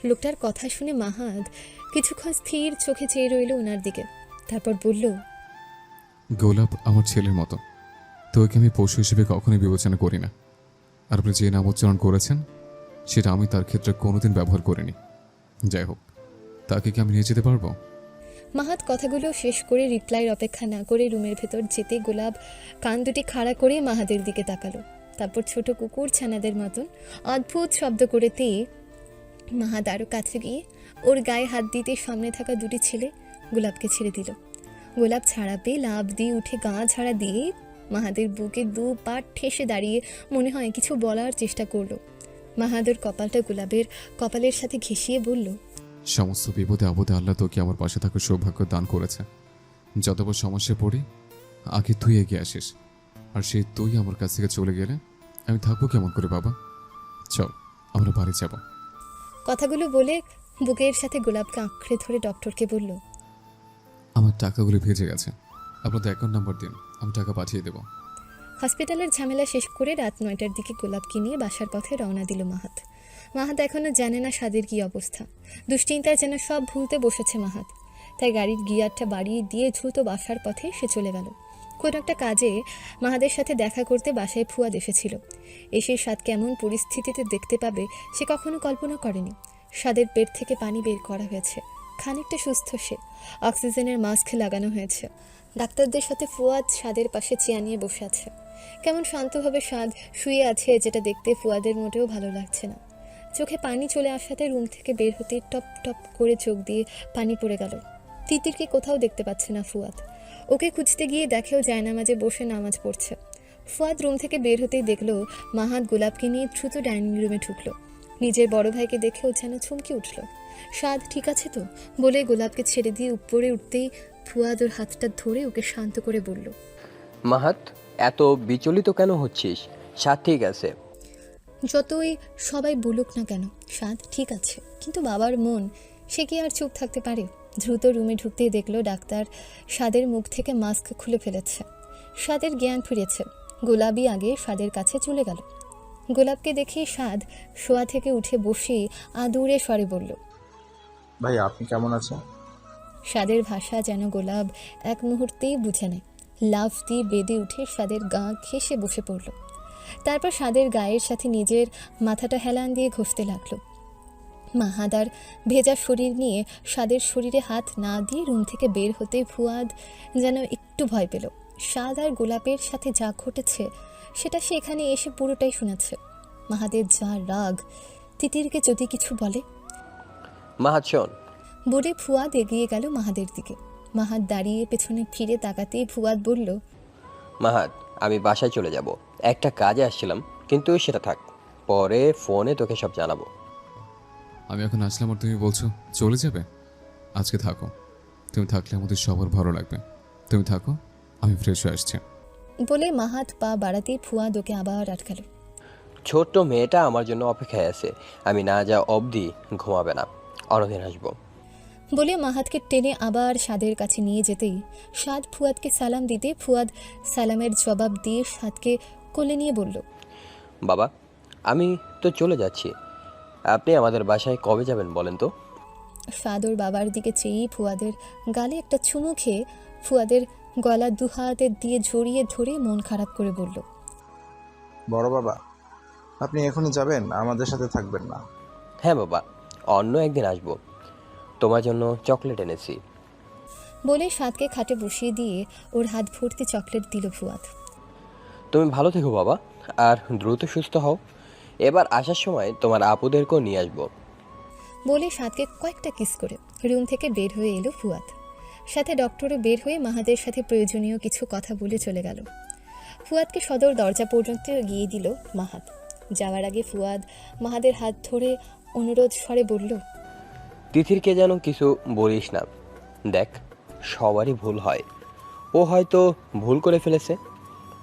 লোকটার কথা শুনে মাহাত কিছুক্ষণ স্থির চোখে চেয়ে রইল ওনার দিকে। তারপর বলল, গোলাপ আমার ছেলের মতো, তো ওকে আমি পশু হিসেবে কখনোই বিবেচনা করি না। আর আপনি যে নাম উচ্চারণ করেছেন সেটা আমি তার ক্ষেত্রে কোনোদিন ব্যবহার করিনি। যাই হোক, তাকে কি আমি নিয়ে যেতে পারবো? মাহাত কথাগুলো শেষ করে রিপ্লাইয়ের অপেক্ষা না করে রুমের ভেতর যেতে গোলাপ কান দুটি খাড়া করে মাহাদের দিকে তাকালো। তারপর ছোট কুকুর ছানাদের মতন অদ্ভুত শব্দ করেতেই মাহাত আরও কাছে গিয়ে ওর গায়ে হাত দিতে সামনে থাকা 2টি ছেলে গোলাপকে ছেড়ে দিল। গোলাপ ছাড়া পেয়ে লাফ দিয়ে উঠে গা ছাড়া দিয়ে মাহাদের বুকে 2 পা ঠেসে দাঁড়িয়ে মনে হয় কিছু বলার চেষ্টা করলো। মাহাদের কপালটা গোলাপের কপালের সাথে ঘেঁষিয়ে বলল, সমস্ত বিপদে আপদে আল্লাহ তোকে আমার পাশে থাকার সৌভাগ্য দান করেছে। যতবার সমস্যায় পড়ি আগে তুই এগিয়ে আসিস, আর সেই তুই আমার কাছ থেকে চলে গেলে আমি থাকবো কেমন করে বাবা? চল আমরা বাড়ি যাব। কথাগুলো বলে বুকের সাথে গোলাপকে আঁকড়ে ধরে ডক্টরকে বলল, আমার টাকাগুলো ভেজে গেছে, আপনাদের অ্যাকাউন্ট নাম্বার দিন, আমি টাকা পাঠিয়ে দেবো। হসপিটালের ঝামেলা শেষ করে রাত 9টার দিকে গোলাপকে নিয়ে বাসার পথে রওনা দিল মাহাত। মাহাত এখনও জানে না স্বাদের কী অবস্থা। দুশ্চিন্তায় যেন সব ভুলতে বসেছে মাহাত। তাই গাড়ির গিয়ারটা বাড়িয়ে দিয়ে দ্রুত বাসার পথে সে চলে গেল। কোনো একটা কাজে মাহাদের সাথে দেখা করতে বাসায় ফুয়াদ এসেছিল। এসে স্বাদ কেমন পরিস্থিতিতে দেখতে পাবে সে কখনো কল্পনা করেনি। স্বাদের পেট থেকে পানি বের করা হয়েছে, খানিকটা সুস্থ সে, অক্সিজেনের মাস্ক লাগানো হয়েছে। ডাক্তারদের সাথে ফুয়াদ স্বাদের পাশে চেয়ার নিয়ে বসে আছে। কেমন শান্তভাবে স্বাদ শুয়ে আছে, যেটা দেখতে ফুয়াদের মোটেও ভালো লাগছে না। চোখে পানি চলে আসাতে রুম থেকে বের হতে টপ টপ করে চোখ দিয়ে পানি পড়ে গেল। তিতিরকে কোথাও দেখতে পাচ্ছে না ফুয়াদ। ওকে খুঁজতে গিয়ে দেখেও জায়নামাজে বসে নামাজ পড়ছে। ফুয়াদ রুম থেকে বের হতেই দেখলো মাহাত গোলাপকে নিয়ে দ্রুত ডাইনিং রুমে ঢুকলো। নিজের বড় ভাইকে দেখেও যেন চমকে উঠল। স্বাদ ঠিক আছে তো বলে গোলাপকে ছেড়ে দিয়ে উপরে উঠতেই ফুয়াদ ওর হাতটা ধরে ওকে শান্ত করে বলল, মাহাত, এত বিচলিত কেন হচ্ছিস? স্বাদ ঠিক আছে। যতই সবাই বলুক না কেন স্বাদ ঠিক আছে, কিন্তু বাবার মন, সে কি আর চুপ থাকতে পারে? দ্রুত রুমে ঢুকতেই দেখলো ডাক্তার স্বাদের মুখ থেকে মাস্ক খুলে ফেলেছে। স্বাদের জ্ঞান ফিরেছে। গোলাপই আগে স্বাদের কাছে চলে গেল। গোলাপকে দেখে স্বাদ শোয়া থেকে উঠে বসে আদুরে স্বরে বলল, ভাই আপনি কেমন আছেন? স্বাদের ভাষা যেন গোলাপ এক মুহূর্তেই বুঝে নেয়। লাফ দিয়ে বেঁধে উঠে স্বাদের গা ঘেঁষে বসে পড়ল। তারপর স্বাদের গায়ের সাথে নিজের মাথাটা হেলান দিয়ে ঘষতে লাগলো। মাহাদার ভেজা শরীর নিয়ে স্বাদের শরীরে হাত না দিয়ে রুম থেকে বের হতে ফুয়াদ যেন একটু ভয় পেল। স্বাদ আর গোলাপের সাথে যা ঘটেছে সেটা সে এখানে এসে পুরোটাই শুনেছে। মাহাদের যা রাগ, তিতিরকে যদি কিছু বলে। মাহাত শোন বলে ফুয়াদ এগিয়ে গেল মাহাদের দিকে। মাহাত দাঁড়িয়ে পেছনে ফিরে তাকাতেই ফুয়াদ বলল, মাহাত, আমি বাসায় চলে যাব, একটা কাজে আসছিলাম, কিন্তু সেটা থাক, পরে ফোনে তোকে সব জানাবো। আমি এখন আসলাম আর তুমি বলছো চলে যাবে? আজকে থাকো, তুমি থাকলে আমাদের সবার ভালো লাগবে। তুমি থাকো, আমি ফ্রেশ হয়ে আসছি। বলে মাহাত পা বাড়াতেই ফুয়াদ ওকে আবার আটকালো। ছোট্ট মেয়েটা আমার জন্য অপেক্ষায় আছে, আমি না যা অবধি ঘুমাবে না, অন্যদিন আসবো। বলে মাহাতকে টেনে আবার সাদের কাছে নিয়ে যেতেই সাদ ফুয়াদকে সালাম দিতে ফুয়াদ সালামের জবাব দিয়ে সাদকে কোলে নিয়ে বলল, বাবা, আমি তো চলে যাচ্ছি। আপনি আমাদের বাসায় কবে যাবেন বলেন তো? সাদ ওর বাবার দিকে চেয়েই ফুয়াদের গালে একটা চুমু খেয়ে ফুয়াদের গলা দুহাতে দিয়ে জড়িয়ে ধরে মন খারাপ করে বলল, বড় বাবা, আপনি এখনই যাবেন, আমাদের সাথে থাকবেন না? হ্যাঁ বাবা, অন্য একদিন আসবো। তোমার জন্য চকলেট এনেছি। বলে সাদকে খাটে বসিয়ে দিয়ে ওর হাত ভর্তি চকলেট দিল ফুয়াদ। তুমি ভালো থেকো বাবা, আর দ্রুত সুস্থ হও। এবার আসার সময় তোমার আপুদেরকেও নিয়ে আসবো। বলে সাদকে কয়েকটা কিস করে রুম থেকে বের হয়ে এলো ফুয়াদ। সাথে ডক্টরও বের হয়ে মাহাদের সাথে প্রয়োজনীয় কিছু কথা বলে চলে গেল। ফুয়াদকে সদর দরজা পর্যন্ত গিয়ে দিল মাহাদ। যাওয়ার আগে ফুয়াদ মাহাদের হাত ধরে অনুরোধ স্বরে বলল, তিথিরকে যেন কিছু বলিস না। দেখ, সবারই ভুল হয়, ও হয়তো ভুল করে ফেলেছে।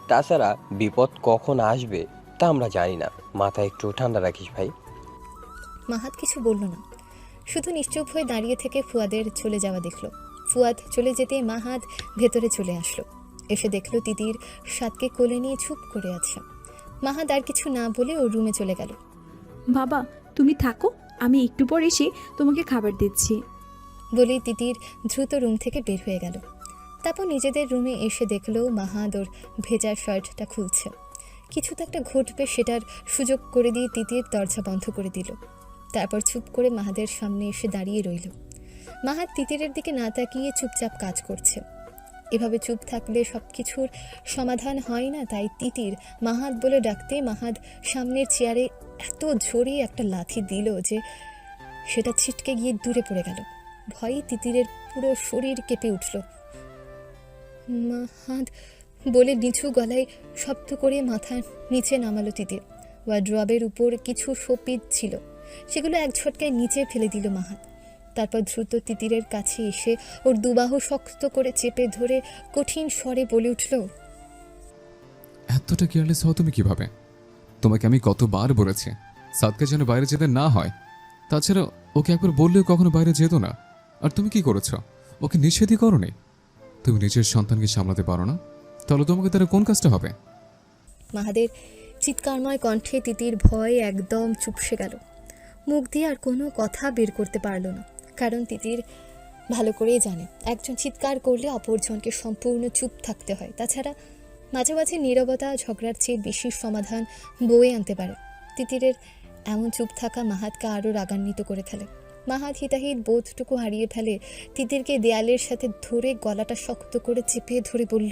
তাছাড়া বিপদ কখন আসবে তা আমরা জানি না। মাথা একটু ঠান্ডা রাখিস ভাই। মাহাদ কিছু বলল না, শুধু নিশ্চুপ হয়ে দাঁড়িয়ে থেকে ফুয়াদের চলে যাওয়া দেখল। ফুয়াদ চলে যেতে মাহাদ ভেতরে চলে আসলো। এসে দেখলো তিতির সাদকে কোলে নিয়ে চুপ করে আছে। মাহাদ আর কিছু না বলে ওর রুমে চলে গেল। বাবা তুমি থাকো, আমি একটু পর এসে তোমাকে খাবার দিচ্ছি। বলেই তিতির দ্রুত রুম থেকে বের হয়ে গেল। তারপর নিজেদের রুমে এসে দেখলো মাহাদ ওর ভেজা শার্টটা খুলছে। কিছু তো একটা ঘটবে সেটার সুযোগ করে দিয়ে তিতির দরজা বন্ধ করে দিল। তারপর চুপ করে মাহাদের সামনে এসে দাঁড়িয়ে রইল। মাহাদ তিতিরের দিকে না তাকিয়ে চুপচাপ কাজ করছে। এভাবে চুপ থাকলে সব কিছুর সমাধান হয় না, তাই তিতির মাহাদ বলে ডাকতে মাহাদ সামনের চেয়ারে এত জোরে একটা লাথি দিল যে সেটা ছিটকে গিয়ে দূরে পড়ে গেল। ভয়ে তিতিরের পুরো শরীর কেঁপে উঠল। মাহাদ বলে নিচু গলায় শব্দ করে মাথা নিচে নামালো তিতির। ওয়ার্ড্রবের উপর কিছু শোপিস ছিল, সেগুলো এক ঝটকায় নিচে ফেলে দিল মাহাদ। তারপর দ্রুত তিতিরের কাছে এসে ওর দুবাহু শক্ত করে চেপে ধরে কঠিন স্বরে বলে উঠল, এতটা কেয়ারলেস হও তুমি কিভাবে? তোমাকে আমি কতবার বলেছি সাদকে যেন বাইরে যেতে না হয়। তাছাড়া ওকে একবার বললেও কখনো বাইরে যেত না। আর তুমি কি করেছো? ওকে নিষেধই করোনি। তুমি নিজের সন্তানকে সামলাতে পারো না, তাহলে তোমাকে তারা কোন কাজটা হবে? মাহাদের চিৎকারময় কণ্ঠে তিতির ভয়ে একদম চুপসে গেল। মুখ দিয়ে আর কোনো কথা বের করতে পারল না, কারণ তিতির ভালো করেই জানে একজন চিৎকার করলে অপরজনকে সম্পূর্ণ চুপ থাকতে হয়। তাছাড়া মাঝে মাঝে নীরবতা ঝগড়ার চেয়ে বেশি সমাধান বয়ে আনতে পারে। তিতিরের এমন চুপ থাকা মাহাদকে আরও রাগান্বিত করে ফেলে। মাহাদ হিতাহিত বোধটুকু হারিয়ে ফেলে। তিতিরকে দেয়ালের সাথে ধরে গলাটা শক্ত করে চেপে ধরে বলল,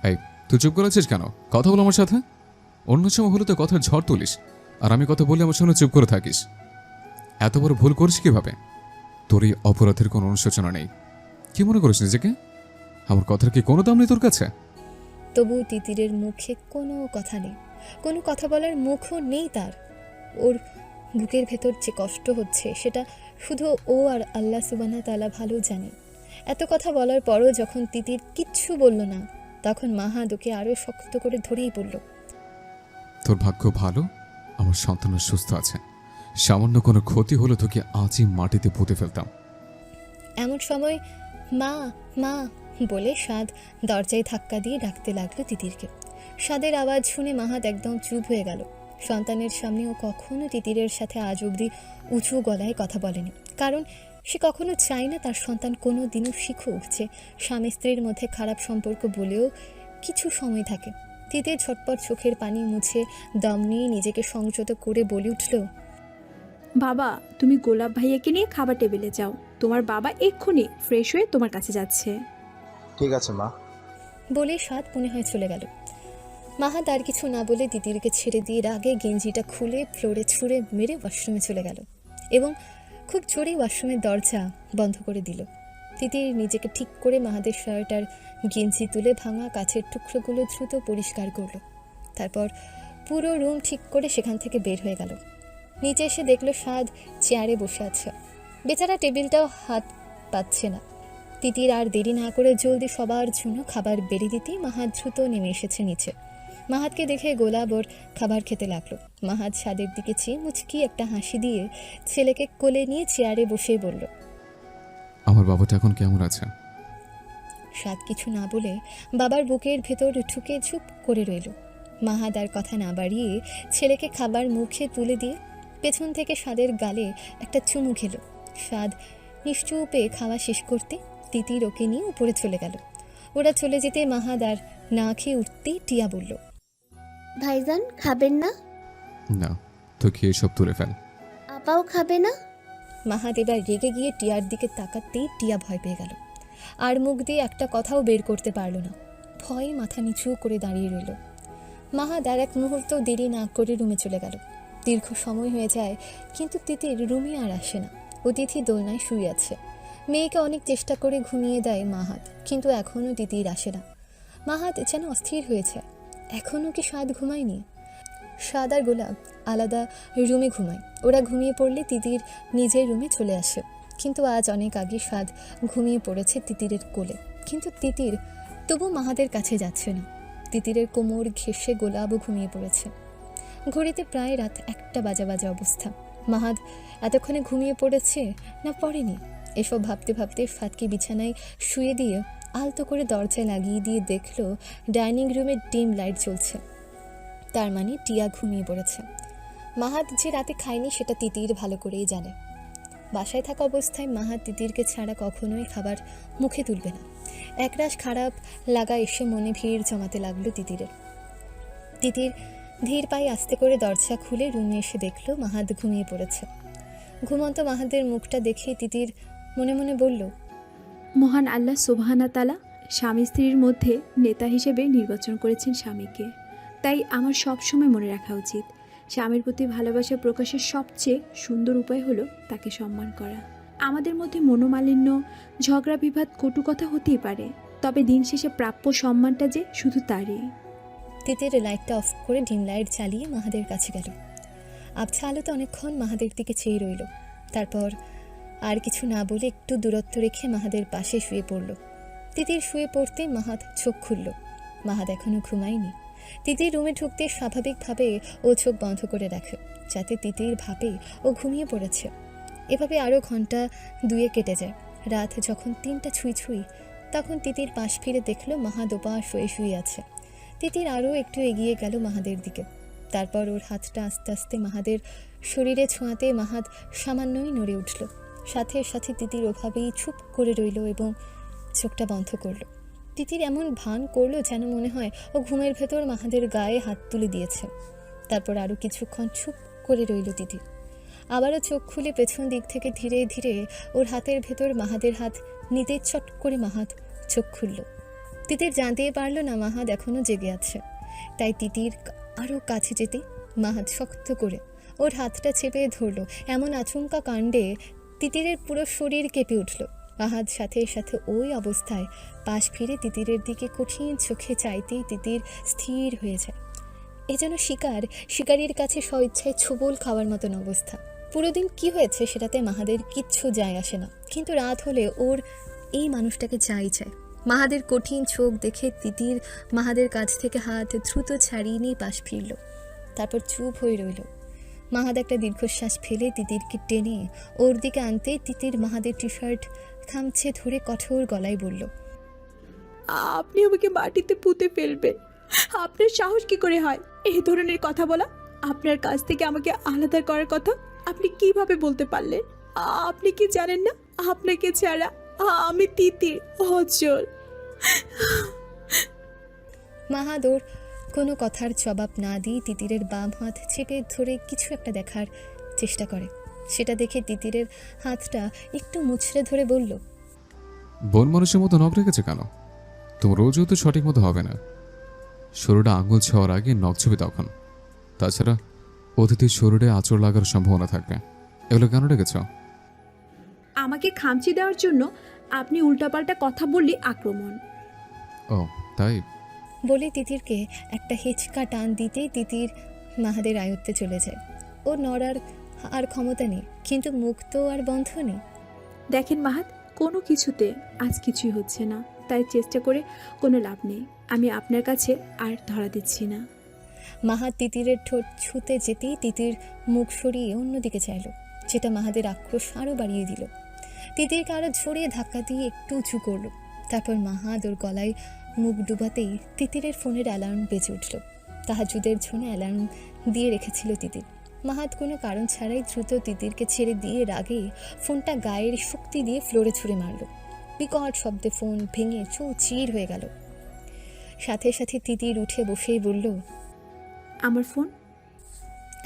এই তুই চুপ করেছিস কেন? কথা বল আমার সাথে। অন্য সময় হলে তো কথার ঝড় তুলিস, আর আমি কথা বলে আমার সামনে চুপ করে থাকিস। এত বড় ভুল করিস কিভাবে? তোর এই অপরাধের কোনো অনুশোচনা নেই। কি মনে করিস নিজেকে? আমার কথার কি কোনো দাম নেই তোর কাছে? তবু তিতিরের মুখে কোনো কথা নেই, কোনো কথা বলার মুখও নেই তার। ওর বুকের ভেতর যে কষ্ট হচ্ছে সেটা শুধু ও আর আল্লাহ সুবহানাহু তাআলা ভালো জানে। এত কথা বলার পরও যখন তিতির কিচ্ছু বলল না, তখন মাহাদ ওকে আরও শক্ত করে ধরেই বলল, তোর ভাগ্য ভালো, আমার সন্তানের সুস্থ আছে। সামান্য কোনো ক্ষতি হলে তোকে আজই মাটিতে পুঁতে ফেলতাম। এমন সময় মা মা বলে সাদ দরজায় ধাক্কা দিয়ে ডাকতে লাগলো তিতিরকে। সাদের আওয়াজ শুনে মাহাদ একদম চুপ হয়ে গেল। সন্তানের সামনে ও কখনো তিতিরের সাথে আজ অবধি উঁচু গলায় কথা বলেনি, কারণ সে কখনো চায় না তার সন্তান কোনো দিনও শিখুক যে স্বামী স্ত্রীর মধ্যে খারাপ সম্পর্ক বলেও কিছু সময় থাকে। তিতির ঝটপট চোখের পানি মুছে দম নিয়ে নিজেকে সংযত করে বলে উঠল, বাবা তুমি গোলাপ ভাইয়াকে নিয়ে খাবার টেবিলে যাও, তোমার বাবা এক্ষুনি ফ্রেশ হয়ে তোমার কাছে যাচ্ছে। ঠিক আছে মা। বলে সাদ মনে হয় চলে গেল। মাহাদ আর কিছু না বলে তিতিরকে ছেড়ে দিয়ে রাগে গেঞ্জিটা খুলে ফ্লোরে ছুঁড়ে মেরে ওয়াশরুমে চলে গেল এবং খুব জোরে ওয়াশরুমের দরজা বন্ধ করে দিল। তিতির নিজেকে ঠিক করে মাহাদের শার্ট আর গেঞ্জি তুলে ভাঙা কাছের টুকরোগুলো দ্রুত পরিষ্কার করল। তারপর পুরো রুম ঠিক করে সেখান থেকে বের হয়ে গেল। নিচে এসে দেখলো সাদ চেয়ারে বসে আছে। বেচারা টেবিলটাও হাত পাচ্ছে না। তিতির আর দেরি না করে জলদি সবার জন্য খাবার বেড়ে দিতেই মাহাদ দ্রুত নেমে এসেছে নিচে। মাহাদকে দেখে গোলাপ ওর খাবার খেতে লাগলো। মাহাদ সাদের দিকে চেয়ে মুচকি একটা হাসি দিয়ে ছেলেকে কোলে নিয়ে চেয়ারে বসে বলল, আমার বাবাটা এখন কেমন আছে? সাদ কিছু না বলে বাবার বুকের ভেতর ঢুকে চুপ করে রইল। মাহাদ আর কথা না বাড়িয়ে ছেলেকে খাবার মুখে তুলে দিয়ে পেছন থেকে সাদের গালে একটা চুমু খেলো। সাদ নিশ্চুপে খাওয়া শেষ করতে তিতির ওকে নিয়ে উপরে চলে গেল। ওরা চলে যেতে মাহাদ আর না খেয়ে উঠতেই টিয়া বলল, ভাইজান খাবেন না? না, তো খেয়ে সব তুলে ফেল। আপাও খাবে না? মাহাদ এবার রেগে গিয়ে টিয়ার দিকে তাকাতেই টিয়া ভয় পেয়ে গেল, আর মুখ দিয়ে একটা কথাও বের করতে পারল না। ভয়ে মাথা নিচু করে দাঁড়িয়ে রইল। মাহাদ আর এক মুহূর্ত দেরি না করে রুমে চলে গেল। দীর্ঘ সময় হয়ে যায়, কিন্তু তিতির রুমে আর আসে না। অতিথি দোলনায় শুয়ে আছে। মেয়েকে অনেক চেষ্টা করে ঘুমিয়ে দেয় মাহাদ, কিন্তু এখনও তিতির আসে না। মাহাদ যেন অস্থির হয়েছে। এখনও কি সাদ ঘুমায়নি? সাদ আর গোলাপ আলাদা রুমে ঘুমায়। ওরা ঘুমিয়ে পড়লে তিতির নিজের রুমে চলে আসে। কিন্তু আজ অনেক আগে সাদ ঘুমিয়ে পড়েছে তিতিরের কোলে। কিন্তু তিতির তবু মাহাদের কাছে যাচ্ছে না। তিতিরের কোমর ঘেঁষে গোলাপও ঘুমিয়ে পড়েছে। ঘড়িতে প্রায় রাত 1টা বাজা অবস্থা। মাহাদ এতক্ষণে ঘুমিয়ে পড়েছে না পড়েনি, এসব ভাবতে ভাবতে ফাতকে বিছানায় শুয়ে দিয়ে আলতো করে দরজায় লাগিয়ে দিয়ে দেখলো ডাইনিং রুমে ডিম লাইট জ্বলছে। তার মানে টিয়া ঘুমিয়ে পড়েছে। মাহাদ যে রাতে খায়নি সেটা তিতির ভালো করেই জানে। বাসায় থাকা অবস্থায় মাহাদ তিতিরকে ছাড়া কখনোই খাবার মুখে তুলবে না। একরাশ খারাপ লাগা এসে মনে ভিড় জমাতে লাগলো তিতিরের। তিতির ধীর পায়ে আস্তে করে দরজা খুলে রুমে এসে দেখলো মাহাদ ঘুমিয়ে পড়েছে। ঘুমন্ত মাহাদের মুখটা দেখে তিতির মনে মনে বলল, মহান আল্লাহ সুবহানা তাআলা স্বামী স্ত্রীর মধ্যে নেতা হিসেবে নির্বাচন করেছেন স্বামীকে। তাই আমার সব সময় মনে রাখা উচিত, স্বামীর প্রতি ভালোবাসা প্রকাশের সবচেয়ে সুন্দর উপায় হলো তাকে সম্মান করা। আমাদের মধ্যে মনোমালিন্য, ঝগড়া বিবাদ, কটু কথা হতেই পারে, তবে দিন শেষে প্রাপ্য সম্মানটা যে শুধু তারই। তিতির লাইটটা অফ করে ডিম লাইট চালিয়ে মাহাদের কাছে গেল। আবছা আলোতে অনেকক্ষণ মাহাদের দিকে চেয়ে রইল। তারপর আর কিছু না বলে একটু দূরত্ব রেখে মাহাদের পাশে শুয়ে পড়ল। তিতির শুয়ে পড়তে মাহাদ চোখ খুলল। মাহাদ এখনো ঘুমায়নি। তিতির রুমে ঢুকতে স্বাভাবিকভাবে ও চোখ বন্ধ করে রাখে, যাতে তিতির ভাবে ও ঘুমিয়ে পড়েছে। এভাবে আরও ঘন্টা 2 কেটে যায়। রাত যখন 3টা ছুঁই তখন তিতির পাশ ফিরে দেখলো মাহাদ ওপাশ হয়ে শুয়ে আছে। তিতির আরও একটু এগিয়ে গেল মাহাদের দিকে। তারপর ওর হাতটা আস্তে আস্তে মাহাদের শরীরে ছোঁয়াতে মাহাদ সামান্যই নড়ে উঠল। সাথে সাথে তিতির ওভাবেই চুপ করে রইল এবং চোখটা বন্ধ করলো। তিতির এমন ভান করলো যেন মনে হয় ও ঘুমের ভেতর মাহাদের গায়ে হাত তুলে দিয়েছে। তারপর আরও কিছুক্ষণ চুপ করে রইল তিতির। আবারও চোখ খুলে পেছন দিক থেকে ধীরে ধীরে ওর হাতের ভেতর মাহাদের হাত নিতে চট করে মাহাদ চোখ খুলল। তিতির জানতেই পারল না মাহাদ এখনও জেগে আছে। তাই তিতির আরও কাছে যেতে মাহাদ শক্ত করে ওর হাতটা চেপে ধরল। এমন আচমকা কাণ্ডে তিতিরের পুরো শরীর কেঁপে উঠল। মাহাদ সাথে সাথে ওই অবস্থায় পাশ ফিরে তিতিরের দিকে কঠিন চোখে চাইতেই তিতির স্থির হয়ে যায়। এ যেন শিকারীর কাছে স্বইচ্ছায় ছোবল খাওয়ার মতন অবস্থা। পুরো দিন কি হয়েছে সেটাতে মাহাদের কিচ্ছু যায় আসে না, কিন্তু রাত হলে ওর এই মানুষটাকে চাই চায়। মাহাদের কঠিন চোখ দেখে তিতির মাহাদের কাছ থেকে হাত দ্রুত ছাড়িয়ে নিয়ে পাশ ফিরল। তারপর চুপ হয়ে রইল। মাহাদ একটা দীর্ঘশ্বাস ফেলে তিতিরকে টেনে ওর দিকে আনতে তিতির মাহাদের টি শার্ট খামছে ধরে কঠোর গলায় বলল, আপনি আমাকে মাটিতে পুঁতে ফেলবেন? আপনার সাহস কি করে হয় এই ধরনের কথা বলা? আপনার কাছ থেকে আমাকে আলাদা করার কথা আপনি কিভাবে বলতে পারলেন? আপনি কি জানেন না আপনাকে ছাড়া আমি তিতির অচল? মাহাদ ওর কোনো কথার জবাব না দিয়ে তিতিরের বাম হাত চেপে ধরে কিছু একটা দেখার চেষ্টা করে। সেটা দেখে তিতিরের হাতটা একটু মুচড়ে ধরে বলল, বন মানুষের মতো নখ রেখেছে কেন? তোমার রোজও তো সঠিক মতো হবে না। শরীরটা আঙুল ছোঁয়ার আগে নখ ছবি তখন। তাছাড়া অতিথির শরীরে আঁচড় লাগার সম্ভাবনা থাকবে। এগুলো কেন রেখেছ? আমাকে খামচি দেওয়ার জন্য আপনি উল্টাপাল্টা কথা বললে আক্রমণ। ও তাই? বলে তিতিরকে একটা হেঁচকা টান দিতেই তিতির মাহাদের আয়ত্তে চলে যায়। ও নড়ার আর ক্ষমতা নেই, কিন্তু মুখ তো আর বন্ধ নেই। দেখেন মাহাদ, কোনো কিছুতে আজ কিছুই হচ্ছে না, তাই চেষ্টা করে কোনো লাভ নেই। আমি আপনার কাছে আর ধরা দিচ্ছি না। মাহাদ তিতিরের ঠোঁট ছুঁতে যেতেই তিতির মুখ সরিয়ে অন্যদিকে চাইল, যেটা মাহাদের আক্রোশ আরও বাড়িয়ে দিল। তিতিরকে আরো ঝরিয়ে ধাক্কা দিয়ে একটু উঁচু করলো। তারপর মাহাদ ওর গলায় মুখ ডুবাতেই তিতিরের ফোনের অ্যালার্ম বেজে উঠল। তাহাজ্জুদের জন্য অ্যালার্ম দিয়ে রেখেছিল তিতির। মাহাদ কোনো কারণ ছাড়াই দ্রুত তিতিরকে ছেড়ে দিয়ে রাগে ফোনটা গায়ের শক্তি দিয়ে ফ্লোরে ছুঁড়ে মারল। বিকট শব্দে ফোন ভেঙে চির হয়ে গেল। সাথে সাথে তিতির উঠে বসেই বলল, আমার ফোন।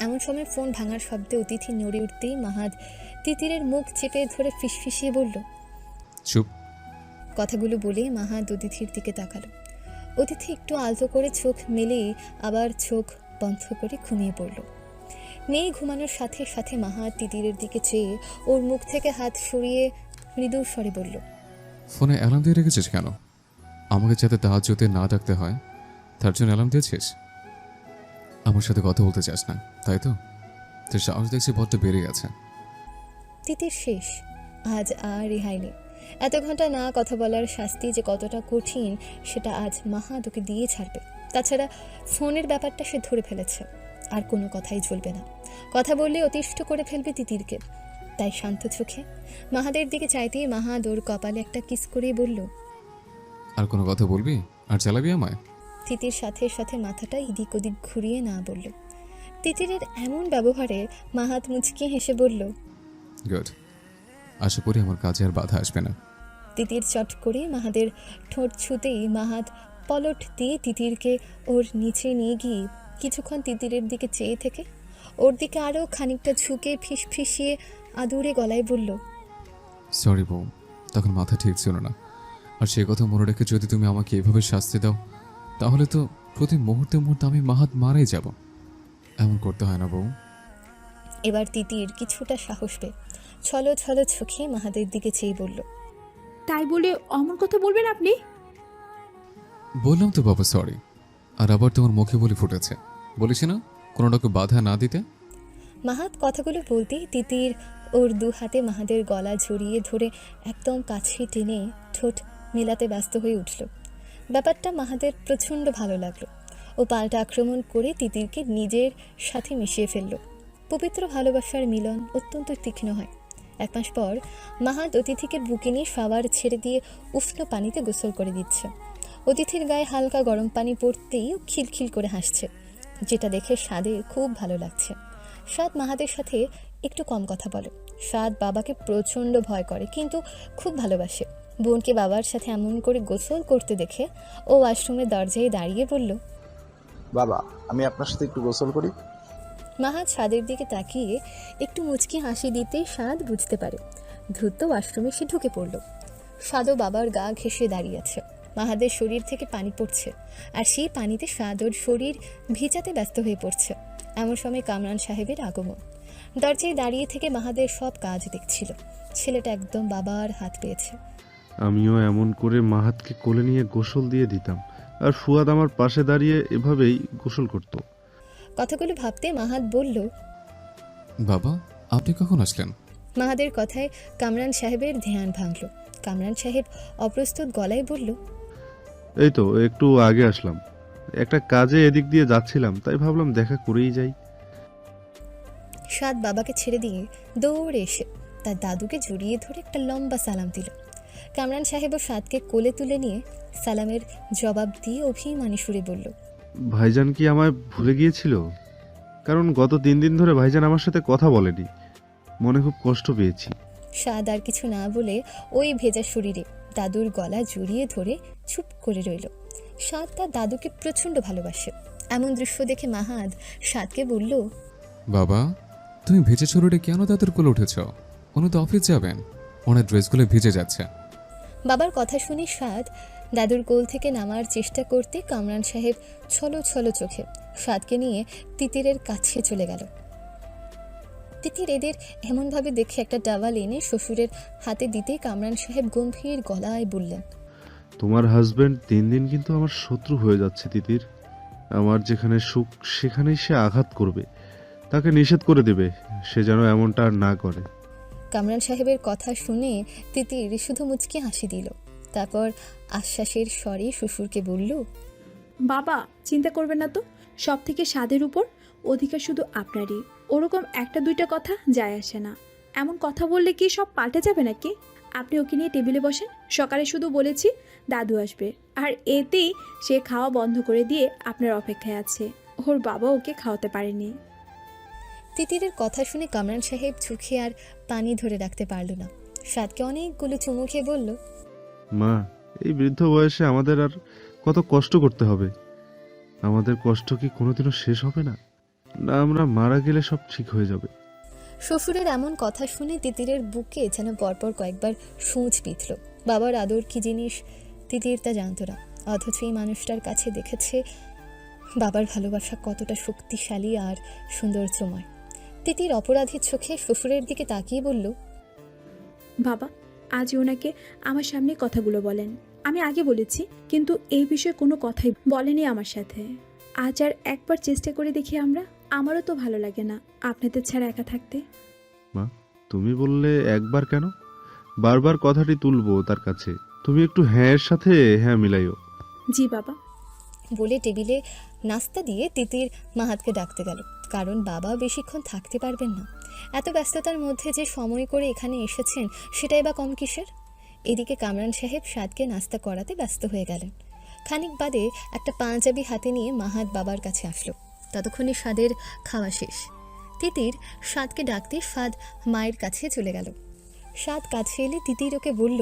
এমন সময় ফোন ভাঙার শব্দে অতিথি নড়ে উঠতেই মাহাদ তিতিরের মুখ চেপে ধরে ফিসফিসিয়ে বলল, চুপ। কথাগুলো বলে মাহাদ অতিথির দিকে তাকালো। অতিথি একটু আলতো করে চোখ মেলে আবার চোখ বন্ধ করে ঘুমিয়ে পড়ল। মেয়ে ঘুমানোর সাথে সাথে মাহাদ তিতিরের দিকে চেয়ে ওর মুখ থেকে হাত সরিয়ে মৃদু স্বরে বলল, ফোনে অ্যালার্ম দিয়ে রেখেছিস কেন? আমাকে যাতে তাহাজ্জুদে না ডাকতে হয় তার জন্য অ্যালার্ম দিয়েছিস? আমার সাথে কথা বলতে চাস না তাই তো? তোর সাহস দেখছি বড্ড বেড়ে গেছে। তিতির শেষ, আজ আর রেহাই নেই। এত ঘন্টা না কথা বলার শাস্তি যে কতটা কঠিন সেটা আজ মাহাদ ওকে দিয়ে ছাড়বে। তাছাড়া ফোনের ব্যাপারটা সে ধরে ফেলেছে, আর কোনো কথাই চলবে না। কথা বললে অতিষ্ঠ করে ফেলবে তিতিরকে। তাই শান্ত চোখে মাহাদের দিকে চাইতেই মাহাদ ওর কপালে একটা কিস করেই বলল, আর কোনো কথা বলবি আর চালাবি আমায়? তিতির সাথে সাথে মাথাটা এদিক ওদিক ঘুরিয়ে না বলল। তিতিরের এমন ব্যবহারে মাহাদ মুচকি হেসে বলল, গুড, আশা করি আমার কাজে আর বাধা আসবে না। তিতির চট করে মাহাদের ঠোঁট ছুঁতেই মাহাদ পলট দিয়ে তিতিরকে ওর নিচে নিয়ে গিয়ে কিছুক্ষণ তিতিরের দিকে চেয়ে থেকে ওর দিকে আরও খানিকটা ঝুঁকে ফিসফিসিয়ে আদুরে গলায় বলল, সরি বউ, তখন মাথা ঠিক ছিল না। আর সে কথা মনে রেখে যদি তুমি আমাকে এভাবে শাস্তি দাও তাহলে তো প্রতি মুহূর্তে মুহূর্তে আমি মাহাত মারাই যাব। এমন করতে হয় না বউ। এবার তিতির কিছুটা সাহস পেয়ে ছলো ছলো চোখে মাহাদের দিকে চেয়ে বলল, তাই বলে অমন কথা বলবেন আপনি? বললাম তো বাবা সরি, আর আবার তোমার মুখে বলে ফুটেছে। বলিস না কোনোটাকে বাধা না দিতে। মাহাদ কথাগুলো বলতেই তিতির ওর দু হাতে মাহাদের গলা জড়িয়ে ধরে একদম কাছে টেনে ঠোঁট মেলাতে ব্যস্ত হয়ে উঠল। ব্যাপারটা মাহাদের প্রচণ্ড ভালো লাগলো। ও পাল্টা আক্রমণ করে তিতিরকে নিজের সাথে মিশিয়ে ফেলল। পবিত্র ভালোবাসার মিলন অত্যন্ত তীক্ষ্ণ হয়। 1 মাস পর মাহাদ অতিথিকে বুকে নিয়ে শাওয়ার ছেড়ে দিয়ে উষ্ণ পানিতে গোসল করে দিচ্ছে। অতিথির গায়ে হালকা গরম পানি পড়তেই ও খিলখিল করে হাসছে, যেটা দেখে স্বাদের খুব ভালো লাগছে। স্বাদ মাহাদের সাথে একটু কম কথা বলে। স্বাদ বাবাকে প্রচণ্ড ভয় করে কিন্তু খুব ভালোবাসে। বোনকে বাবার সাথে এমন করে গোসল করতে দেখে ও ওয়াশরুমের দরজায় দাঁড়িয়ে বলল, বাবা আমি আপনার সাথে একটু গোসল করি। মাহাদ স্বাদের দিকে তাকিয়ে একটু মুচকি হাসি দিতে স্বাদ বুঝতে পারে। দ্রুত ওয়াশরুমে সে ঢুকে পড়ল। স্বাদও বাবার গা ঘেঁষে দাঁড়িয়ে আছে। মাহাদের শরীর থেকে পানি পড়ছে, আর সেই পানিতে স্বাদ ওর শরীর ভিজাতে ব্যস্ত হয়ে পড়ছে। এমন সময় কামরান সাহেবের আগমন। দরজায় দাঁড়িয়ে থেকে মাহাদের সব কাজ দেখছিল। ছেলেটা একদম বাবার হাত পেয়েছে। আমিও এমন করে মাহাতকে কোলে নিয়ে গোসল দিয়ে দিতাম, আর ফুয়াদ আমার পাশে দাঁড়িয়ে এভাবেই গোসল করতো। কথাগুলো ভাবতে মাহাদ বলল, বাবা আপনি কখন আসলেন? মাহাদের কথায় কামরান সাহেবের ধ্যান ভাঙল। কামরান সাহেব অপ্রস্তুত গলায় বলল, এই তো একটু আগে আসলাম, একটা কাজে এদিক দিয়ে যাচ্ছিলাম, তাই ভাবলাম দেখা করেই যাই। স্বাদ বাবাকে ছেড়ে দিয়ে দৌড়ে এসে তার দাদুকে জড়িয়ে ধরে একটা লম্বা সালাম দিল। কামরান সাহেবও স্বাদকে কোলে তুলে নিয়ে সালামের জবাব দিয়ে অভিমানী সুরে বলল, ভাইজান কি আমায় ভুলে গিয়েছিল? কারণ গত 3 দিন ধরে ভাইজান আমার সাথে কথা বলেনি, মনে খুব কষ্ট পেয়েছি। স্বাদ আর কিছু না বলে ওই ভেজা শরীরে দাদুর গলা জড়িয়ে ধরে চুপ করে রইল। স্বাদ তার দাদুকে প্রচণ্ড ভালোবাসে। এমন দৃশ্য দেখে মাহাদ স্বাদকে বলল, বাবা তুমি ভিজে শরীরে কেন দাদুর কোলে উঠেছ? উনি তো অফিস যাবেন, ওনার ড্রেসগুলো ভিজে যাচ্ছে। বাবার কথা শুনে স্বাদ দাদুর কোল থেকে নামার চেষ্টা করতে কামরান সাহেব ছলো ছলো চোখে স্বাদকে নিয়ে তিতিরের কাছে চলে গেল। তিতির এদের এমনভাবে দেখে একটা টাওয়াল এনে শ্বশুরের হাতে দিতে কামরান সাহেব গম্ভীর গলায় বললেন, তোমার হাজবেন্ড 3 দিন কিন্তু আমার শত্রু হয়ে যাচ্ছে তিতির। আমার যেখানে সুখ সেখানেই সে আঘাত করবে, তাকে নিষেধ করে দেবে, সে যেন এমনটা আর না করে। কামরান সাহেবের কথা শুনে তিতির শুধু মুচকি হাসি দিল। তারপর আশ্বাসের স্বরে শ্বশুরকে বলল, বাবা চিন্তা করবেন না তো, সব থেকে স্বাদের উপর অধিকার শুধু আপনারই। ওরকম 1-2টা কথা যায় আসে না। এমন কথা বললে কি সব পাল্টে যাবে নাকি? আপনি ওকে নিয়ে টেবিলে বসেন। সকালে শুধু বলেছি দাদু আসবে, আর এতেই সে খাওয়া বন্ধ করে দিয়ে আপনার অপেক্ষায় আছে। ওর বাবা ওকে খাওয়াতে পারেনি। তিতিরের কথা শুনে কামরান সাহেব চোখে আর পানি ধরে রাখতে পারল না। সাদকে অনেকগুলো চুমু খেয়ে বলল, মা, এই বৃদ্ধ বয়সে আমাদের আর কত কষ্ট করতে হবে? আমাদের কষ্ট কি কোনোদিনও শেষ হবে না? না আমরা মারা গেলে সব ঠিক হয়ে যাবে? শ্বশুরের এমন কথা শুনে তিতিরের বুকে যেন পরপর কয়েকবার সূঁচ বিঁধল। বাবার আদর কি জিনিস তিতির তা জানত না, অথচ এই মানুষটার কাছে দেখেছে বাবার ভালোবাসা কতটা শক্তিশালী আর সৌন্দর্যময়। তিতির অপরাধীর চোখে শ্বশুরের দিকে তাকিয়ে বলল, বাবা, আজ ওনাকে আমার সামনে কথাগুলো বলেন। আমি আগে বলেছি, কিন্তু এই বিষয়ে কোনো কথাই বলেনি আমার সাথে। আজ আর একবার চেষ্টা করে দেখি আমরা। আমারও তো ভালো লাগে না আপনাদের ছাড়া একা থাকতে। মা, তুমি বললে একবার কেন? বারবার কথাটি তুলবো তার কাছে। তুমি একটু হ্যাঁ এর সাথে হ্যাঁ মিলাইও। জি বাবা। বলে টেবিলে নাস্তা দিয়ে তিতির মাহাতকে ডাকতে গেল, কারণ বাবা বেশিক্ষণ থাকতে পারবেন না। এত ব্যস্ততার মধ্যে যে সময় করে এখানে এসেছেন সেটাই বা কম কিসের। এদিকে কামরান সাহেব সাদকে নাস্তা করাতে ব্যস্ত হয়ে গেলেন। খানিক বাদে একটা পাঞ্জাবি হাতে নিয়ে মাহাত বাবার কাছে আসলো। ততক্ষণে সাদের খাওয়া শেষ। তিতির সাদকে ডাকতে সাদ মায়ের কাছে চলে গেল। সাদ কাছে এলে তিতির ওকে বলল,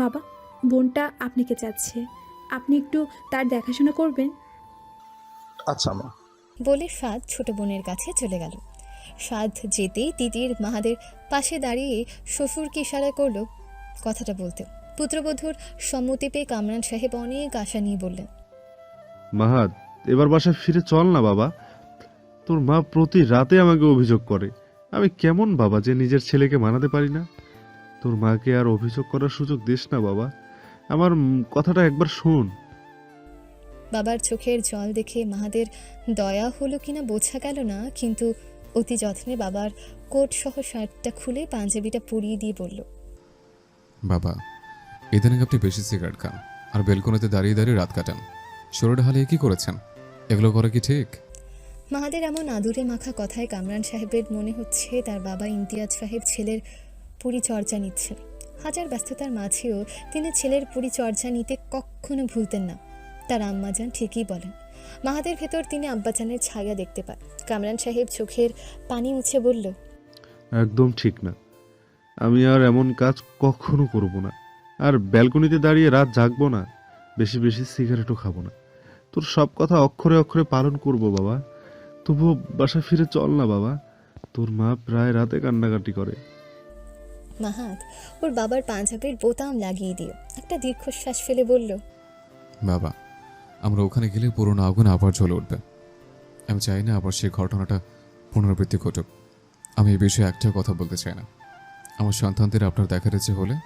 বাবা, বোনটা আপনাকে চাচ্ছে, আপনি একটু তার দেখাশোনা করবেন। আচ্ছা মা। বলে সাদ ছোট বোনের কাছে চলে গেল। সাদ যেতেই তিতির মাহাদের পাশে দাঁড়িয়ে শ্বশুরকে ইশারা করলো কথাটা বলতে। পুত্রবধূর সম্মতি পেয়ে কামরান সাহেব অনেক আশা নিয়ে বললেন, মাহাত, এবার বাসায় ফিরে চল না বাবা। তোর মা প্রতি রাতে আমাকে অভিযোগ করে। আমি কেমন বাবা যে নিজের ছেলেকে মানাতে পারি না? তোর মাকে আর অভিযোগ করার সুযোগ দিস না বাবা। আমার কথাটা একবার শোন। বাবার চোখের জল দেখে মাহাদের দয়া হলো কিনা বোঝা গেল না, কিন্তু অতি যত্নে বাবার কোট সহ শার্টটা খুলে পাঞ্জাবিটা পরিয়ে দিয়ে বলল, বাবা, ইদানিং আপনি বেশি সিগারেট খান আর বেলকনিতে দাঁড়িয়ে দাঁড়িয়ে রাত কাটান। শরীরে হালিয়ে কি করেছেন? এগুলো করা কি ঠিক? মাহাদের এমন আদুরে মাখা কথায় কামরান সাহেবের মনে হচ্ছে তার বাবা ইমতিয়াজ সাহেব ছেলের পরিচর্যা নিচ্ছেন। হাজার ব্যস্ততার মাঝেও তিনি ছেলের পরিচর্যা নিতে কখনো ভুলতেন না। তার আম্মাজান ঠিকই বলেন। মাহাদের ভেতর তিনি আব্বাজানের ছায়া দেখতে পান। কামরান সাহেব চোখের পানি মুছে বলল, একদম ঠিক না। আমি আর এমন কাজ কখনো করব না। আর ব্যালকনিতে দাঁড়িয়ে রাত জাগবো না। বেশি বেশি সিগারেটও খাবো না। তোর সব কথা অক্ষরে অক্ষরে পালন করব বাবা। তবুও বাসা ফিরে চল না বাবা। তোর মা প্রায় রাতে কান্নাকাটি করে। মাহাত ওর বাবার পাঞ্জাবির বোতাম লাগিয়ে দিও একটা দীর্ঘশ্বাস ফেলে বলল, বাবা, আমরা ওখানে গেলে পুরোনো আগুন আবার জ্বলে উঠবে। আমি চাই না আবার সেই ঘটনাটা পুনরাবৃত্তি ঘটুক। আমি এই বিষয়ে একটা কথা বলতে চাই না। আমার সন্তানদের আপনার দেখার ইচ্ছে হলে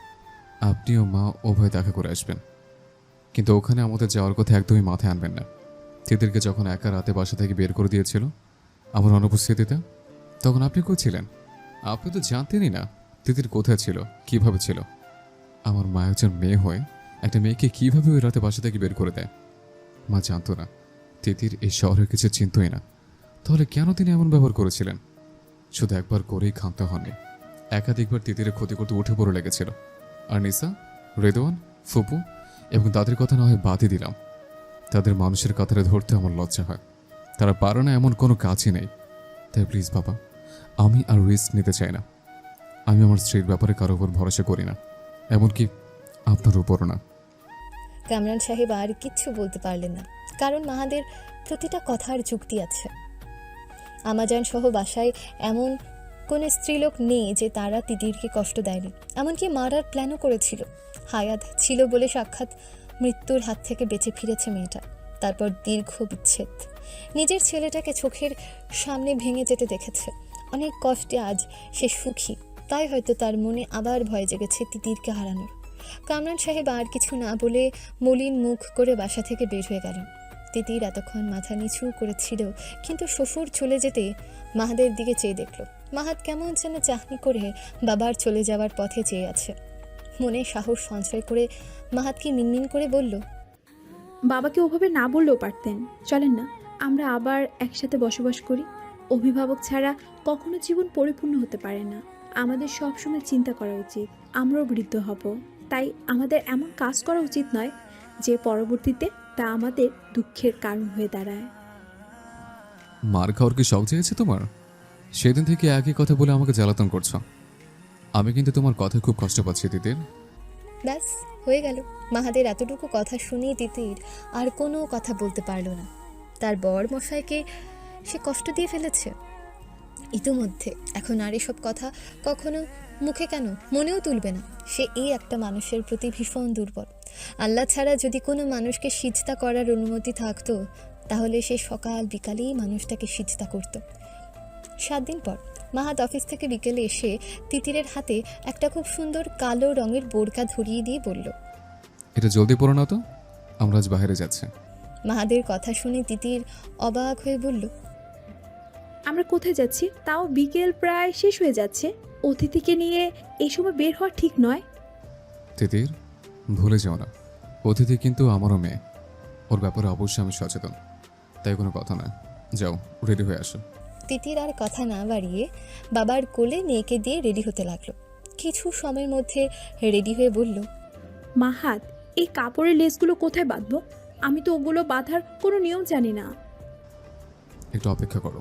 আপনি ও মা উভয় দেখা করে আসবেন, কিন্তু ওখানে আমাদের যাওয়ার কথা একদমই মাথায় আনবেন না। তিতিরকে যখন একা রাতে বাসা থেকে বের করে দিয়েছিল আমার অনুপস্থিতিতে, তখন আপনি কই ছিলেন? আপনি তো জানতেনই না তিতির কোথায় ছিল, কিভাবে ছিল। আমার মা একজন মেয়ে হয়ে একটা মেয়েকে কিভাবে ওই রাতে বাসা থেকে বের করে দেয়? মা জানতো না তিতির এই শহরের কিছু চিনতই না। তাহলে কেন তিনি এমন ব্যবহার করেছিলেন? শুধু একবার করেই ক্ষান্ত হননি, একাধিকবার তিতিরের ক্ষতি করতে উঠে পড়ে লেগেছিল। আর নিসা, রেদওয়ান, ফুপু এবং তাদের কথা না হয় বাদই দিলাম, তাদের মানুষের কাতারে ধরতে আমার লজ্জা হয়। তারা পারে না এমন কোনো কাজই নেই। তাই প্লিজ বাবা, আমি আর রিস্ক নিতে চাই না। আমি আমার স্ত্রীর ব্যাপারে কারোর উপর ভরসা করি না, এমনকি আপনার উপরও না। কামরান সাহেব আর কিচ্ছু বলতে পারলেন না, কারণ মাহাদের প্রতিটা কথার যুক্তি আছে। আমাজান সহ বাসায় এমন কোনো স্ত্রীলোক নেই যে তারা তিতিরকে কষ্ট দেয়নি, এমনকি মারার প্ল্যানও করেছিল। হায়াত ছিল বলে সাক্ষাৎ মৃত্যুর হাত থেকে বেঁচে ফিরেছে মেয়েটা। তারপর দীর্ঘ বিচ্ছেদ, নিজের ছেলেটাকে চোখের সামনে ভেঙে যেতে দেখেছে। অনেক কষ্টে আজ সে সুখী, তাই হয়তো তার মনে আবার ভয় জেগেছে তিতিরকে হারানোর। কামরান সাহেব আর কিছু না বলে মলিন মুখ করে বাসা থেকে বের হয়ে গেলেন। তিতির এতক্ষণ মাথা নিচু করেছিল, কিন্তু শ্বশুর চলে যেতে মাহাদের দিকে চেয়ে দেখল। মাহাত কেমন যেন চাহনি করে বাবার চলে যাওয়ার পথে চেয়ে আছে। মনে সাহস সঞ্চয় করে মাহাতকে মিনমিন করে বলল, বাবাকে ওভাবে না বললেও পারতেন। চলেন না, আমরা আবার একসাথে বসবাস করি। অভিভাবক ছাড়া কখনো জীবন পরিপূর্ণ হতে পারে না। আমাদের সবসময় চিন্তা করা উচিত আমরাও বৃদ্ধ হব, তাই আমাদের এমন কাজ করা উচিত নয় যে পরবর্তীতে তা আমাদের দুঃখের কারণ হয়ে দাঁড়ায়। মার খাওয়ার কি শখ জেগেছে তোমার? সেদিন থেকে একই কথা বলে আমাকে জ্বালাতন করছো। আমি কিন্তু তোমার কথা খুব কষ্ট পাচ্ছি তিতির। ব্যাস হয়ে গেল। মাহাদের এতটুকু কথা শুনেই তিতির আর কোনো কথা বলতে পারল না। তার বর মশাইকে সে কষ্ট দিয়ে ফেলেছে ইতিমধ্যে। এখন আর এসব কথা কখনো মুখে কেন মনেও তুলবে না। সে এই একটা মানুষের প্রতি ভীষণ দুর্বল। আল্লাহ ছাড়া যদি কোনো মানুষকে সিজদা করার অনুমতি থাকতো তাহলে সে সকাল বিকালেই মানুষটাকে সিজদা করত। 7 দিন পর মাহাত অফিস থেকে বিকেলে এসে তিতিরের হাতে একটা খুব সুন্দর কালো রঙের বোরকা ধরিয়ে দিয়ে বলল, এটা জলদি পড়ো না তো, আমরা আজ বাইরে যাচ্ছি। মাহাদের কথা শুনে তিতির অবাক হয়ে বলল, আমরা কোথায় যাচ্ছি? তাও বিকেল প্রায় শেষ হয়ে যাচ্ছে। অতিথিকে নিয়ে এই সময় বের হওয়া ঠিক নয়। তিতির, ভুলে যাও না, অতিথি কিন্তু আমারও মেয়ে। ওর ব্যাপারে অবশ্যই আমি সচেতন, তাই কোনো কথা না। যাও, রেডি হয়ে আসো। তিতির আর কথা না বাড়িয়ে বাবার কোলে মেয়েকে দিয়ে রেডি হতে লাগলো। কিছু সময়ের মধ্যে রেডি হয়ে বলল, মাহাত, এই কাপড়ের লেসগুলো কোথায় বাঁধবো? আমি তো ওগুলো বাঁধার কোনো নিয়ম জানি না। একটু অপেক্ষা করো।